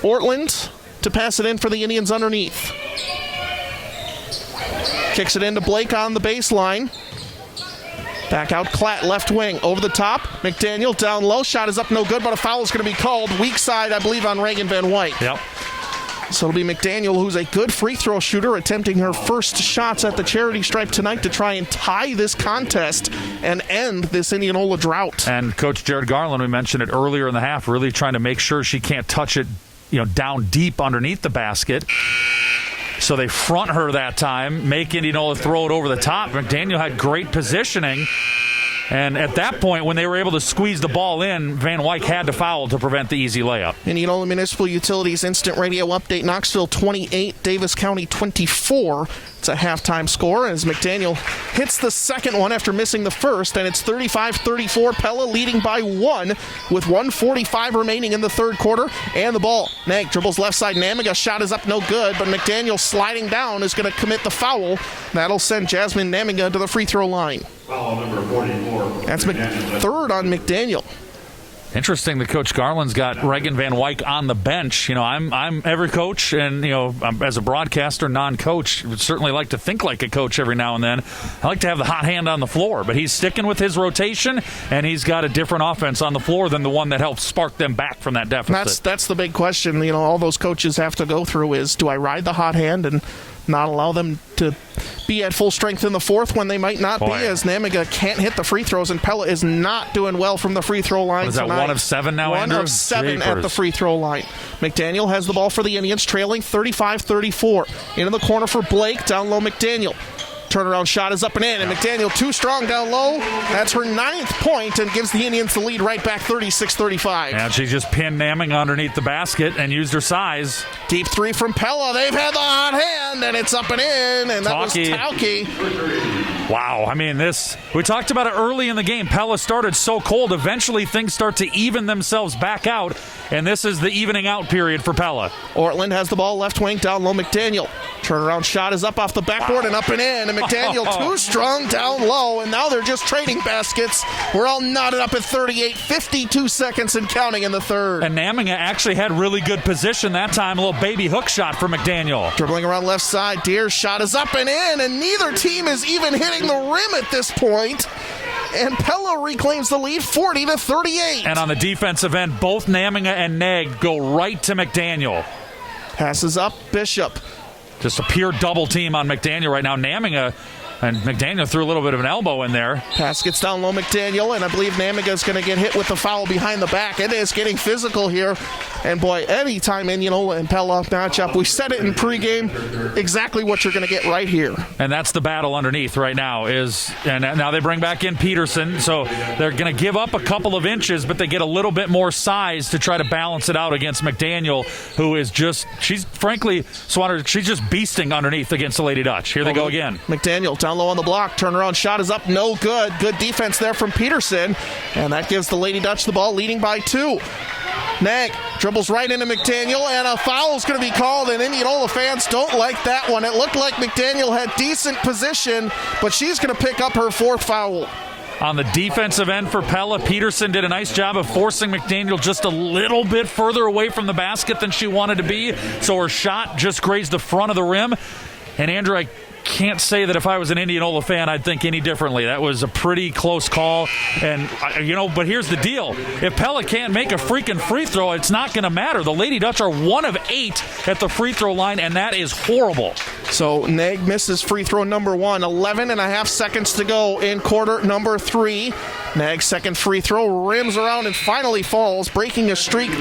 Ortland to pass it in for the Indians underneath. Kicks it into Blake on the baseline. Back out Klatt, left wing, over the top. McDaniel down low. Shot is up no good, but a foul is going to be called. Weak side, I believe, on Reagan Van Wyk. Yep. So it'll be McDaniel, who's a good free throw shooter, attempting her first shots at the charity stripe tonight to try and tie this contest and end this Indianola drought. And Coach Jared Garland, we mentioned it earlier in the half, really trying to make sure she can't touch it, down deep underneath the basket. So they front her that time, make Indianola throw it over the top. McDaniel had great positioning. And at that point, when they were able to squeeze the ball in, Van Wyk had to foul to prevent the easy layup. Indianola Municipal Utilities Instant Radio Update. Knoxville 28, Davis County 24. It's a halftime score as McDaniel hits the second one after missing the first, and it's 35-34. Pella leading by 1 with 1:45 remaining in the third quarter. And the ball. Nag dribbles left side. Namiga shot is up no good, but McDaniel sliding down is going to commit the foul. That'll send Jasmine Namiga to the free throw line. Foul number 44. That's third on McDaniel. Interesting that Coach Garland's got Reagan Van Wyck on the bench. You know, I'm every coach, and I'm, as a broadcaster, non-coach, would certainly like to think like a coach every now and then. I like to have the hot hand on the floor, but he's sticking with his rotation, and he's got a different offense on the floor than the one that helps spark them back from that deficit. That's the big question. All those coaches have to go through is, do I ride the hot hand and not allow them to be at full strength in the fourth when they might not be, as Namiga can't hit the free throws, and Pella is not doing well from the free throw line. What is that, tonight. 1 of 7 now, One Andrew? of 7 Jeepers. at the free throw line. McDaniel has the ball for the Indians, trailing 35-34. Into the corner for Blake, down low McDaniel. Turnaround shot is up and in, and McDaniel too strong down low. That's her 9th point and gives the Indians the lead right back 36-35. And she just pinned Naming underneath the basket and used her size. Deep three from Pella. They've had the hot hand, and it's up and in, and that was Tauke. Wow. I mean, we talked about it early in the game. Pella started so cold. Eventually, things start to even themselves back out, and this is the evening out period for Pella. Ortland has the ball left wing, down low McDaniel. Turnaround shot is up off the backboard and up and in, and McDaniel too strong down low, and now they're just trading baskets. We're all knotted up at 38, 52 seconds and counting in the third. And Naminga actually had really good position that time. A little baby hook shot for McDaniel. Dribbling around left side, Deer's shot is up and in, and neither team is even hitting the rim at this point. And Pella reclaims the lead 40-38. And on the defensive end, both Naminga and Neg go right to McDaniel. Passes up, Bishop. Just a pure double team on McDaniel right now. Naminga and McDaniel threw a little bit of an elbow in there. Pass gets down low McDaniel, and I believe Namiga's going to get hit with the foul behind the back. It is getting physical here. And boy, anytime Indianola and Pella matchup, we said it in pregame, exactly what you're going to get right here. And that's the battle underneath right now. And now they bring back in Peterson, so they're going to give up a couple of inches, but they get a little bit more size to try to balance it out against McDaniel, who is she's frankly, Swatter, she's just beasting underneath against the Lady Dutch. Here they go again. McDaniel down low on the block, turnaround shot is up, no good. Good defense there from Peterson, and that gives the Lady Dutch the ball, leading by 2. Nag dribbles right into McDaniel, and a foul is going to be called, and Indianola fans don't like that one. It looked like McDaniel had decent position, but she's going to pick up her 4th foul. On the defensive end for Pella, Peterson did a nice job of forcing McDaniel just a little bit further away from the basket than she wanted to be, so her shot just grazed the front of the rim. And Andrew, I can't say that if I was an Indianola fan, I'd think any differently. That was a pretty close call. And, but here's the deal. If Pella can't make a freaking free throw, it's not going to matter. The Lady Dutch are 1 of 8 at the free throw line, and that is horrible. So Neg misses free throw number 1. 11 and a half seconds to go in quarter number 3. Neg's second free throw rims around and finally falls, breaking a streak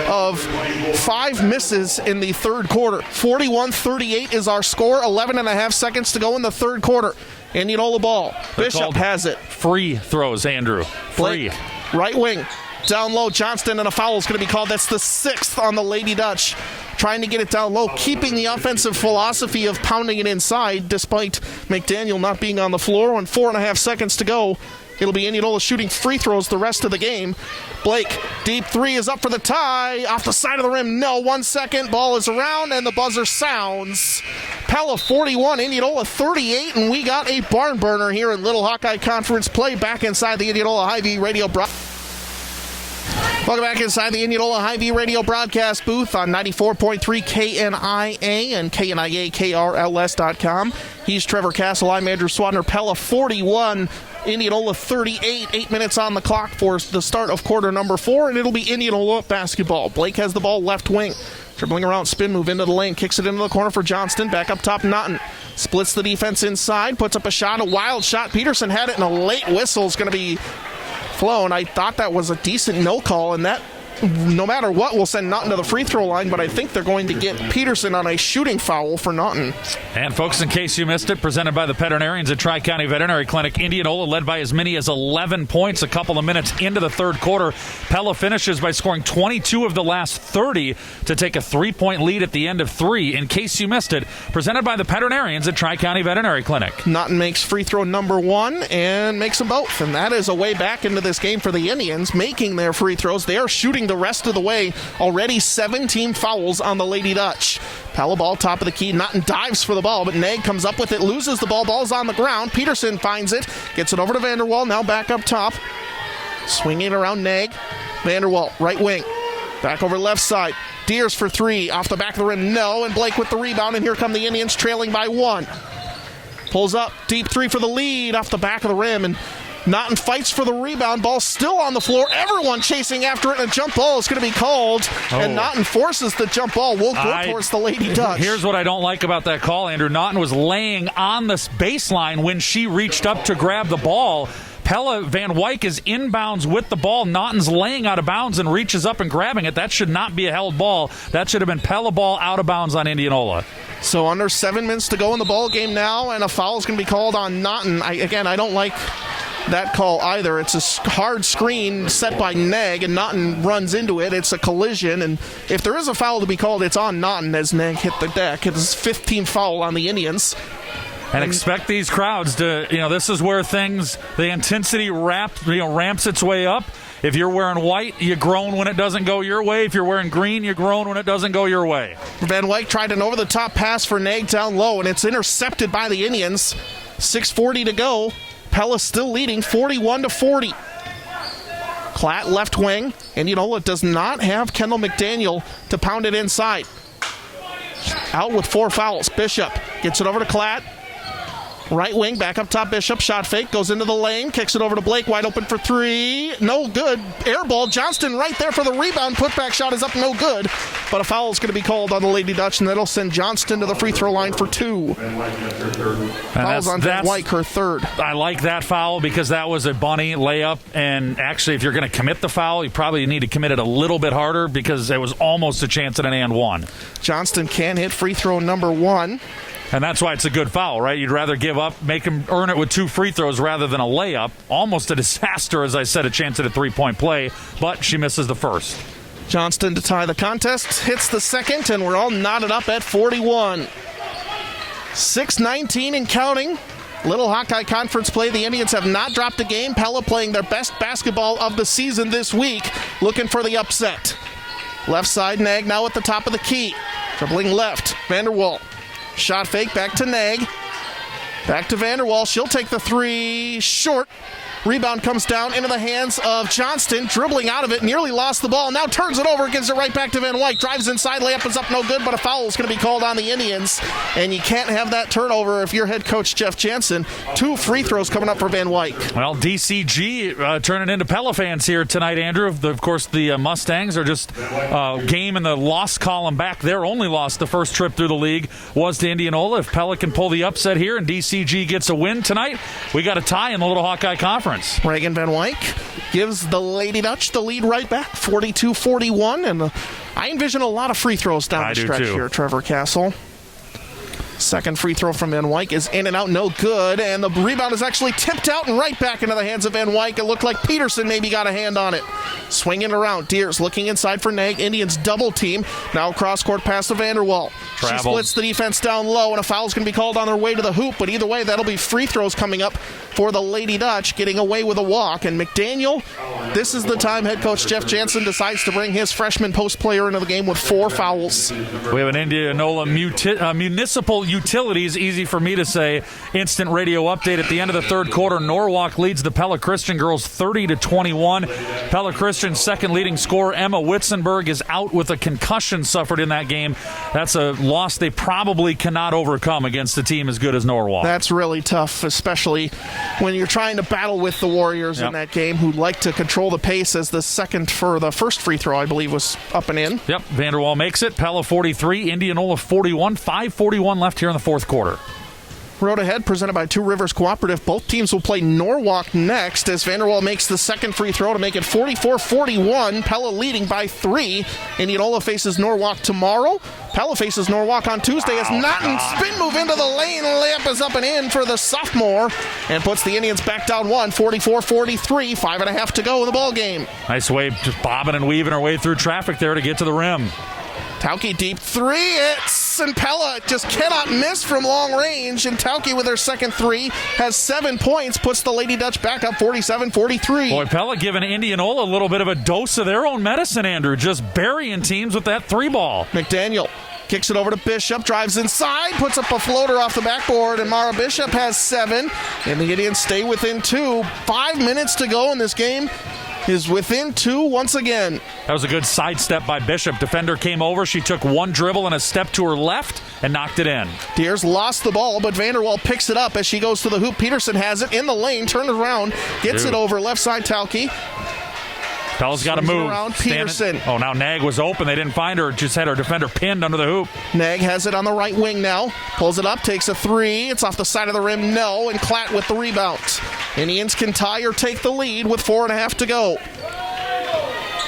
of 5 misses in the third quarter. 41-38 is our score. 11 and a half seconds to go in the third quarter. Indianola ball. Bishop has it. Free throws, Andrew. Free. Blake, right wing. Down low, Johnston, and a foul is going to be called. That's the 6th on the Lady Dutch. Trying to get it down low, keeping the offensive philosophy of pounding it inside, despite McDaniel not being on the floor. And 4.5 seconds to go. It'll be Indianola shooting free throws the rest of the game. Blake, deep 3 is up for the tie. Off the side of the rim, no. 1 second, ball is around, and the buzzer sounds. Pella 41, Indianola 38, and we got a barn burner here in Little Hawkeye Conference play back inside the Indianola Hy-Vee radio Welcome back inside the Indianola Hy-Vee radio broadcast booth on 94.3 KNIA and KNIAKRLS.com. He's Trevor Castle. I'm Andrew Swadner. Pella 41, Indianola 38. 8 minutes on the clock for the start of quarter number 4, and it'll be Indianola basketball. Blake has the ball left wing. Dribbling around, spin move into the lane, kicks it into the corner for Johnston. Back up top, Naughton. Splits the defense inside, puts up a shot, a wild shot. Peterson had it, and a late whistle is going to be flown. I thought that was a decent no call, and that, no matter what, will send Naughton to the free throw line, but I think they're going to get Peterson on a shooting foul for Naughton. And folks, in case you missed it, presented by the veterinarians at Tri-County Veterinary Clinic, Indianola led by as many as 11 points a couple of minutes into the third quarter. Pella finishes by scoring 22 of the last 30 to take a 3-point lead at the end of 3. In case you missed it, presented by the veterinarians at Tri-County Veterinary Clinic. Naughton makes free throw number 1 and makes them both, and that is a way back into this game for the Indians, making their free throws. They are shooting the rest of the way. Already 17 fouls on the Lady Dutch. Pella ball, top of the key. Naughton dives for the ball, but Nag comes up with it, loses the ball. Ball's on the ground. Peterson finds it, gets it over to Vanderwall. Now back up top. Swinging it around Nag. Vanderwalt, right wing. Back over left side. Deers for three. Off the back of the rim, no. And Blake with the rebound, and here come the Indians trailing by one. Pulls up, deep three for the lead off the back of the rim, and Naughton fights for the rebound. Ball still on the floor. Everyone chasing after it, and a jump ball is going to be called. And Naughton forces the jump ball. Will go towards the Lady Dutch. Here's what I don't like about that call, Andrew. Naughton was laying on this baseline when she reached up to grab the ball. Pella Van Wyk is inbounds with the ball. Naughton's laying out of bounds and reaches up and grabbing it. That should not be a held ball. That should have been Pella ball out of bounds on Indianola. So under 7 minutes to go in the ball game now, and a foul is going to be called on Naughton. I don't like that call either. It's a hard screen set by Neg, and Naughton runs into it. It's a collision, and if there is a foul to be called, it's on Naughton as Neg hit the deck. It's his 15th foul on the Indians. And expect these crowds to, this is where the intensity ramps its way up. If you're wearing white, you groan when it doesn't go your way. If you're wearing green, you groan when it doesn't go your way. Van Wyk tried an over-the-top pass for Neg down low, and it's intercepted by the Indians. 6:40 to go. Pella still leading 41-40. Klatt left wing. Indianola does not have Kendall McDaniel to pound it inside. Out with 4 fouls. Bishop gets it over to Klatt. Right wing, back up top, Bishop. Shot fake, goes into the lane, kicks it over to Blake, wide open for three. No good. Air ball. Johnston right there for the rebound. Putback shot is up, no good. But a foul is going to be called on the Lady Dutch, and that'll send Johnston to the free throw line for 2. Fouls on Van Wyk, her third. I like that foul because that was a bunny layup. And actually, if you're going to commit the foul, you probably need to commit it a little bit harder because there was almost a chance at an and one. Johnston can hit free throw number 1. And that's why it's a good foul, right? You'd rather give up, make him earn it with 2 free throws rather than a layup. Almost a disaster, as I said, a chance at a 3-point play, but she misses the first. Johnston to tie the contest, hits the second, and we're all knotted up at 41. 6:19 and counting. Little Hawkeye Conference play. The Indians have not dropped a game. Pella playing their best basketball of the season this week, looking for the upset. Left side, Nag now at the top of the key. Dribbling left, Vanderwalt. Shot fake, back to Nag. Back to Vanderwall. She'll take the three. Short. Rebound comes down into the hands of Johnston. Dribbling out of it. Nearly lost the ball. Now turns it over. Gives it right back to Van Wyk. Drives inside. Layup is up. No good. But a foul is going to be called on the Indians. And you can't have that turnover if you're head coach Jeff Jansen. 2 free throws coming up for Van Wyk. Well, DCG turning into Pella fans here tonight, Andrew. Of course, the Mustangs are just game in the loss column back. Their only loss the first trip through the league was to Indianola. If Pella can pull the upset here and DCG gets a win tonight, we got a tie in the Little Hawkeye Conference. Reagan Van Wyk gives the Lady Dutch the lead right back, 42-41, and I envision a lot of free throws down the stretch here, Trevor Castle. Second free throw from Van Wyk is in and out, no good, and the rebound is actually tipped out and right back into the hands of Van Wyk. It looked like Peterson maybe got a hand on it. Swinging around, Deers looking inside for Nag. Indians double team. Now cross-court pass to Vanderwall. She splits the defense down low, and a foul's going to be called on their way to the hoop, but either way, that'll be free throws coming up for the Lady Dutch, getting away with a walk. And McDaniel, this is the time head coach Jeff Jansen decides to bring his freshman post player into the game with 4 fouls. We have an Indianola municipal utilities, easy for me to say, instant radio update at the end of the third quarter. Norwalk leads the Pella Christian girls 30-21. Pella Christian's second leading scorer, Emma Witzenberg, is out with a concussion suffered in that game. That's a loss they probably cannot overcome against a team as good as Norwalk. That's really tough, especially when you're trying to battle with the Warriors in that game, who like to control the pace, as the first free throw, I believe, was up and in. Yep, Vanderwall makes it. Pella 43, Indianola 41, 5:41 left here in the fourth quarter. Road Ahead, presented by Two Rivers Cooperative. Both teams will play Norwalk next as Vanderwall makes the second free throw to make it 44-41. Pella leading by 3. Indianola faces Norwalk tomorrow. Pella faces Norwalk on Tuesday as Naughton spin move into the lane. Layup is up and in for the sophomore and puts the Indians back down 1, 44-43. 5.5 to go in the ball game. Nice way, just bobbing and weaving her way through traffic there to get to the rim. Tauke deep 3, and Pella just cannot miss from long range, and Tauke with her second 3 has 7 points, puts the Lady Dutch back up 47-43. Boy, Pella giving Indianola a little bit of a dose of their own medicine, Andrew, just burying teams with that 3-ball. McDaniel kicks it over to Bishop, drives inside, puts up a floater off the backboard, and Mara Bishop has 7, and the Indians stay within 2. 5 minutes to go in this game. is within 2 once again. That was a good sidestep by Bishop. Defender came over. She took one dribble and a step to her left and knocked it in. Deers lost the ball, but Vanderwall picks it up as she goes to the hoop. Peterson has it in the lane, turns around, gets it over left side Tauke. Pella's got to move. Peterson. Oh, now Nag was open. They didn't find her. Just had her defender pinned under the hoop. Nag has it on the right wing now. Pulls it up, takes a three. It's off the side of the rim. No, and Klatt with the rebound. Indians can tie or take the lead with 4.5 to go.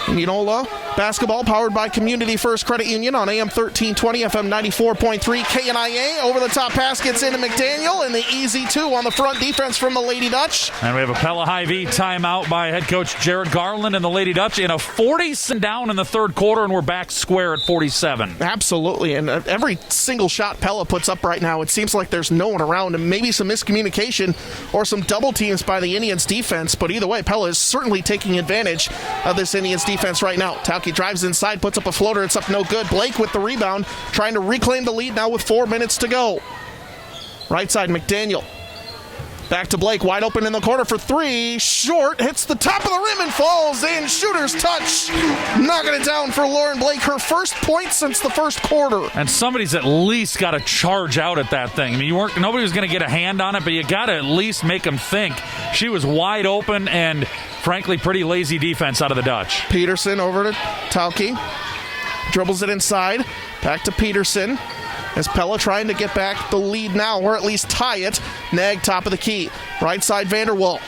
Indianola basketball powered by Community First Credit Union on AM 1320, FM 94.3, KNIA. Over the top pass gets into McDaniel, and the easy two on the front defense from the Lady Dutch. And we have a Pella Hy-Vee timeout by head coach Jared Garland and the Lady Dutch in a 40 down in the third quarter, and we're back square at 47. Absolutely, and every single shot Pella puts up right now, it seems like there's no one around, and maybe some miscommunication or some double teams by the Indians defense, but either way, Pella is certainly taking advantage of this Indians defense right now. Tauke drives inside, puts up a floater. It's up no good. Blake with the rebound, trying to reclaim the lead now with 4 minutes to go. Right side, McDaniel. Back to Blake, wide open in the corner for three. Short, hits the top of the rim and falls in. Shooter's touch. Knocking it down for Lauren Blake. Her first point since the first quarter. And somebody's at least got to charge out at that thing. I mean, nobody was going to get a hand on it, but you got to at least make them think. She was wide open and, frankly, pretty lazy defense out of the Dutch. Peterson over to Tauke. Dribbles it inside. Back to Peterson. As Pella trying to get back the lead now, or at least tie it. Nag top of the key. Right side Vanderwall.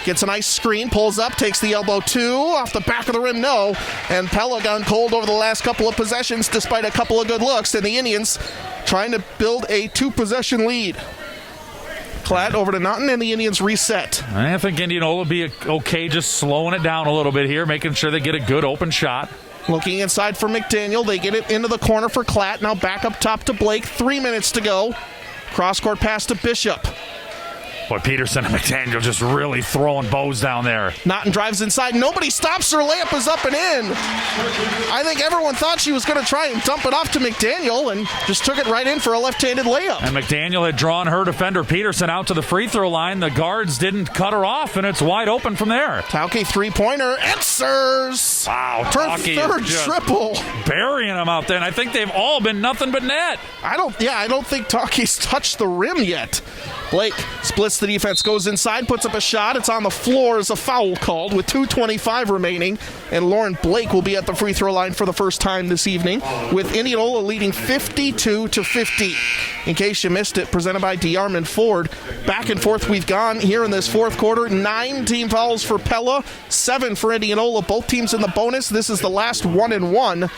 Gets a nice screen, pulls up, takes the elbow two. Off the back of the rim, no. And Pella gone cold over the last couple of possessions despite a couple of good looks. And the Indians trying to build a 2-possession lead. Klatt over to Naughton, and the Indians reset. I think Indianola will be okay just slowing it down a little bit here, making sure they get a good open shot. Looking inside for McDaniel. They get it into the corner for Klatt. Now back up top to Blake. 3 minutes to go. Cross-court pass to Bishop. Boy, Peterson and McDaniel just really throwing bows down there. Naughton drives inside. Nobody stops her. Layup is up and in. I think everyone thought she was going to try and dump it off to McDaniel and just took it right in for a left-handed layup. And McDaniel had drawn her defender Peterson out to the free throw line. The guards didn't cut her off, and it's wide open from there. Tauke three-pointer answers. Wow, her Tauke third triple. Burying them out there, and I think they've all been nothing but net. I don't think Tauke's touched the rim yet. Blake splits the defense, goes inside, puts up a shot. It's on the floor as a foul called with 2:25 remaining. And Lauren Blake will be at the free throw line for the first time this evening, with Indianola leading 52-50. In case you missed it, presented by DeArmond Ford. Back and forth we've gone here in this fourth quarter. 9 team fouls for Pella, 7 for Indianola. Both teams in the bonus. This is the last 1-1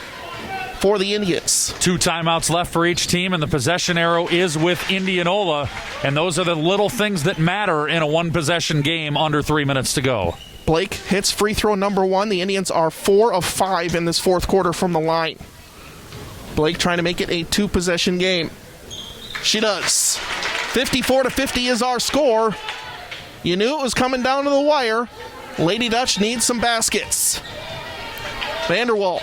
for the Indians. 2 timeouts left for each team, and the possession arrow is with Indianola. And those are the little things that matter in a one-possession game under 3 minutes to go. Blake hits free throw number 1. The Indians are 4 of 5 in this fourth quarter from the line. Blake trying to make it a 2-possession game. She does. 54-50 is our score. You knew it was coming down to the wire. Lady Dutch needs some baskets. Vanderwall.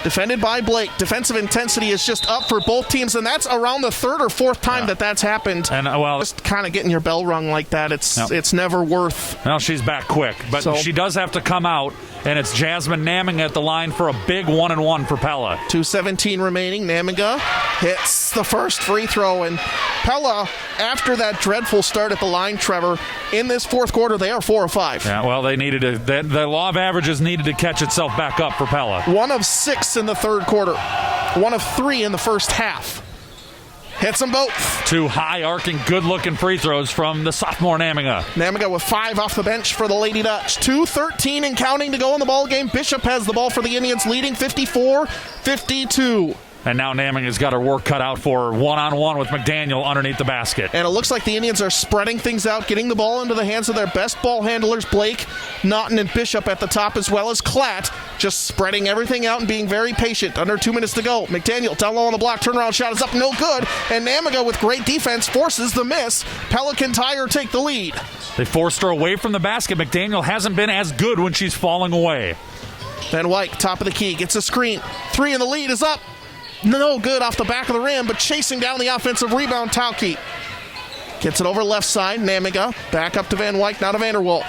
Defended by Blake. Defensive intensity is just up for both teams, and that's around the third or fourth time that's happened. And just kind of getting your bell rung like that, it's never worth. Well, she's back quick, but she does have to come out, and it's Jasmine Naming at the line for a big 1-1 for Pella. 2:17 remaining. Namiga hits the first free throw, and Pella, after that dreadful start at the line, Trevor, in this fourth quarter, they are 4 of 5. Yeah, well, they needed to. The law of averages needed to catch itself back up for Pella. 1 of 6 in the third quarter. 1 of 3 in the first half. Hits them both. 2 high-arcing, good-looking free throws from the sophomore Namiga. Namiga with 5 off the bench for the Lady Dutch. 2:13 and counting to go in the ball game. Bishop has the ball for the Indians, leading 54-52. And now Naminga's got her work cut out for her, 1-on-1 with McDaniel underneath the basket. And it looks like the Indians are spreading things out, getting the ball into the hands of their best ball handlers, Blake, Naughton, and Bishop at the top, as well as Klatt, just spreading everything out and being very patient. Under 2 minutes to go. McDaniel down low on the block. Turnaround shot is up, no good. And Namiga with great defense forces the miss. Pella can tie or take the lead. They forced her away from the basket. McDaniel hasn't been as good when she's falling away. Van Wyk, top of the key, gets a screen. 3 in the lead is up. No good off the back of the rim, but chasing down the offensive rebound, Tauke. Gets it over left side, Namiga. Back up to Van Wyk, now to Vanderwall.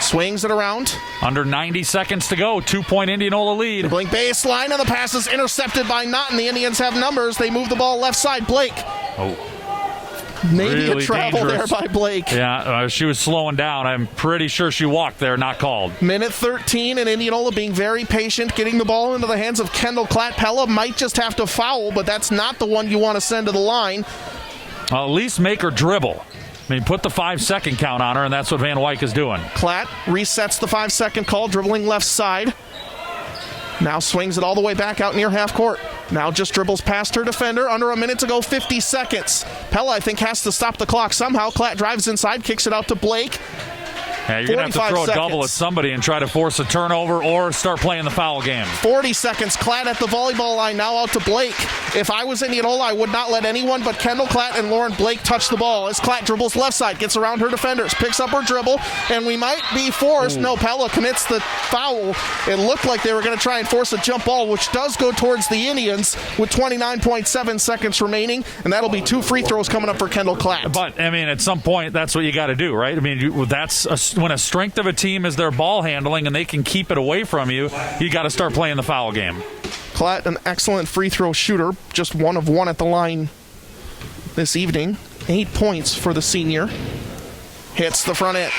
Swings it around. Under 90 seconds to go. 2-point Indianola lead. Blink baseline, and the pass is intercepted by Naughton. The Indians have numbers. They move the ball left side. Blake. Maybe really a travel dangerous there by Blake. Yeah, she was slowing down. I'm pretty sure she walked there, not called. Minute 13, and Indianola being very patient, getting the ball into the hands of Kendall Klatt. Pella might just have to foul, but that's not the one you want to send to the line. At least make her dribble. I mean, put the 5-second count on her, and that's what Van Wyk is doing. Klatt resets the 5-second call, dribbling left side. Now swings it all the way back out near half court. Now just dribbles past her defender. Under a minute to go, 50 seconds. Pella, I think, has to stop the clock somehow. Klatt drives inside, kicks it out to Blake. Yeah, you're going to have to throw a double at somebody and try to force a turnover or start playing the foul game. 40 seconds. Klatt at the volleyball line, now out to Blake. If I was Indianola, I would not let anyone but Kendall Klatt and Lauren Blake touch the ball. As Klatt dribbles left side, gets around her defenders, picks up her dribble, and we might be forced. No, Pella commits the foul. It looked like they were going to try and force a jump ball, which does go towards the Indians with 29.7 seconds remaining, and that'll be 2 free throws coming up for Kendall Klatt. But, I mean, at some point, that's what you got to do, right? I mean, when a strength of a team is their ball handling and they can keep it away from you, you got to start playing the foul game. Klatt, an excellent free throw shooter, just 1 of 1 at the line this evening. 8 points for the senior. Hits the front end.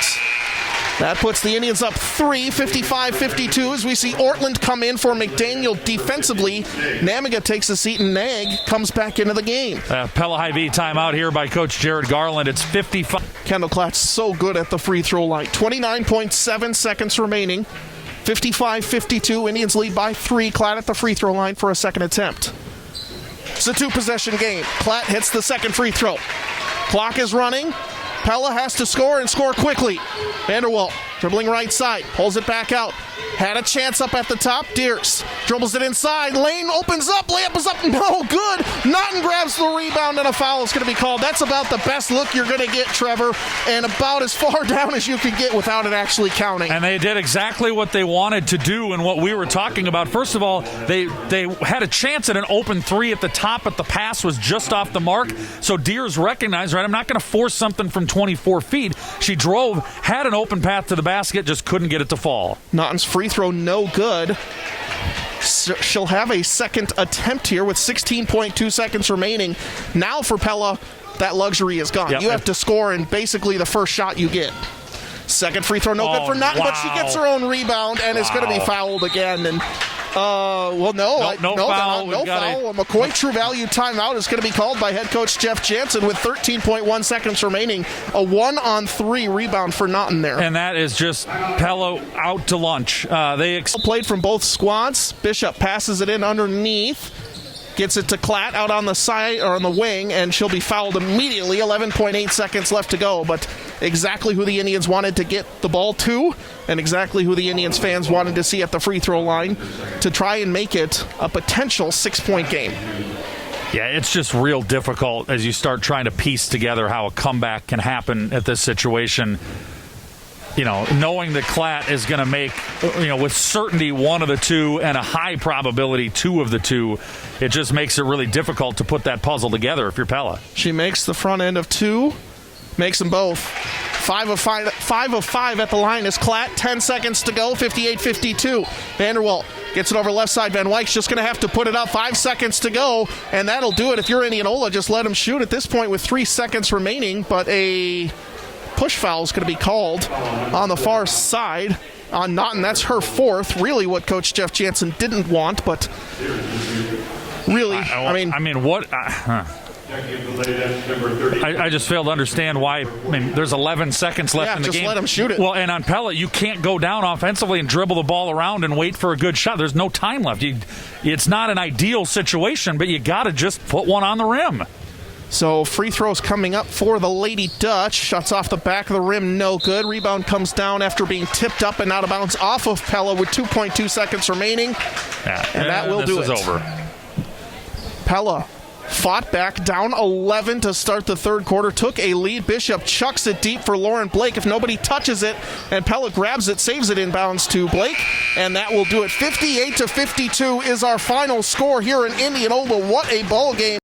That puts the Indians up 3, 55-52, as we see Ortland come in for McDaniel defensively. Namiga takes a seat, and Nag comes back into the game. Pella Hy-Vee timeout here by Coach Jared Garland. It's 55. Kendall Klatt's so good at the free throw line. 29.7 seconds remaining. 55-52, Indians lead by 3. Klatt at the free throw line for a second attempt. It's a 2-possession game. Klatt hits the second free throw. Clock is running. Pella has to score and score quickly. Vanderwalt dribbling right side, pulls it back out. Had a chance up at the top. Deers dribbles it inside. Lane opens up. Layup is up. No good. Naughton grabs the rebound, and a foul is going to be called. That's about the best look you're going to get, Trevor, and about as far down as you could get without it actually counting. And they did exactly what they wanted to do and what we were talking about. First of all, they had a chance at an open 3 at the top, but the pass was just off the mark. So Deers recognized, right, I'm not going to force something from 24 feet. She drove, had an open path to the basket, just couldn't get it to fall. Naughton's free throw no good. She'll have a second attempt here with 16.2 seconds remaining. Now for Pella, that luxury is gone. Yep. You have to score in basically the first shot you get. Second free throw no good for Naughton, but she gets her own rebound and is going to be fouled again. And no foul. A McCoy True Value timeout is going to be called by head coach Jeff Jansen with 13.1 seconds remaining. A 1-on-3 rebound for Naughton there. And that is just Pella out to lunch. They played from both squads. Bishop passes it in underneath. Gets it to Klatt out on the side or on the wing, and she'll be fouled immediately. 11.8 seconds left to go, but exactly who the Indians wanted to get the ball to, and exactly who the Indians fans wanted to see at the free throw line to try and make it a potential 6-point game. Yeah, it's just real difficult as you start trying to piece together how a comeback can happen at this situation. You know, knowing that Klatt is going to make, with certainty 1 of the 2 and a high probability 2 of the 2, it just makes it really difficult to put that puzzle together if you're Pella. She makes the front end of 2, makes them both. 5 of 5 at the line is Klatt. 10 seconds to go, 58-52. Vanderwalt gets it over left side. Van Wyck's just going to have to put it up. 5 seconds to go, and that'll do it. If you're Indianola, just let him shoot at this point with 3 seconds remaining, but a push foul is going to be called on the far side on Naughton. That's her 4th. Really what Coach Jeff Jansen didn't want, but really, what? I just fail to understand why. There's 11 seconds left in the game. Just let him shoot it. Well, and on Pella, you can't go down offensively and dribble the ball around and wait for a good shot. There's no time left. It's not an ideal situation, but you got to just put one on the rim. So free throws coming up for the Lady Dutch. Shots off the back of the rim, no good. Rebound comes down after being tipped up and out of bounds off of Pella with 2.2 seconds remaining. And that will do it. This is over. Pella fought back, down 11 to start the third quarter. Took a lead. Bishop chucks it deep for Lauren Blake. If nobody touches it, and Pella grabs it, saves it inbounds to Blake, and that will do it. 58-52 is our final score here in Indianola. What a ball game.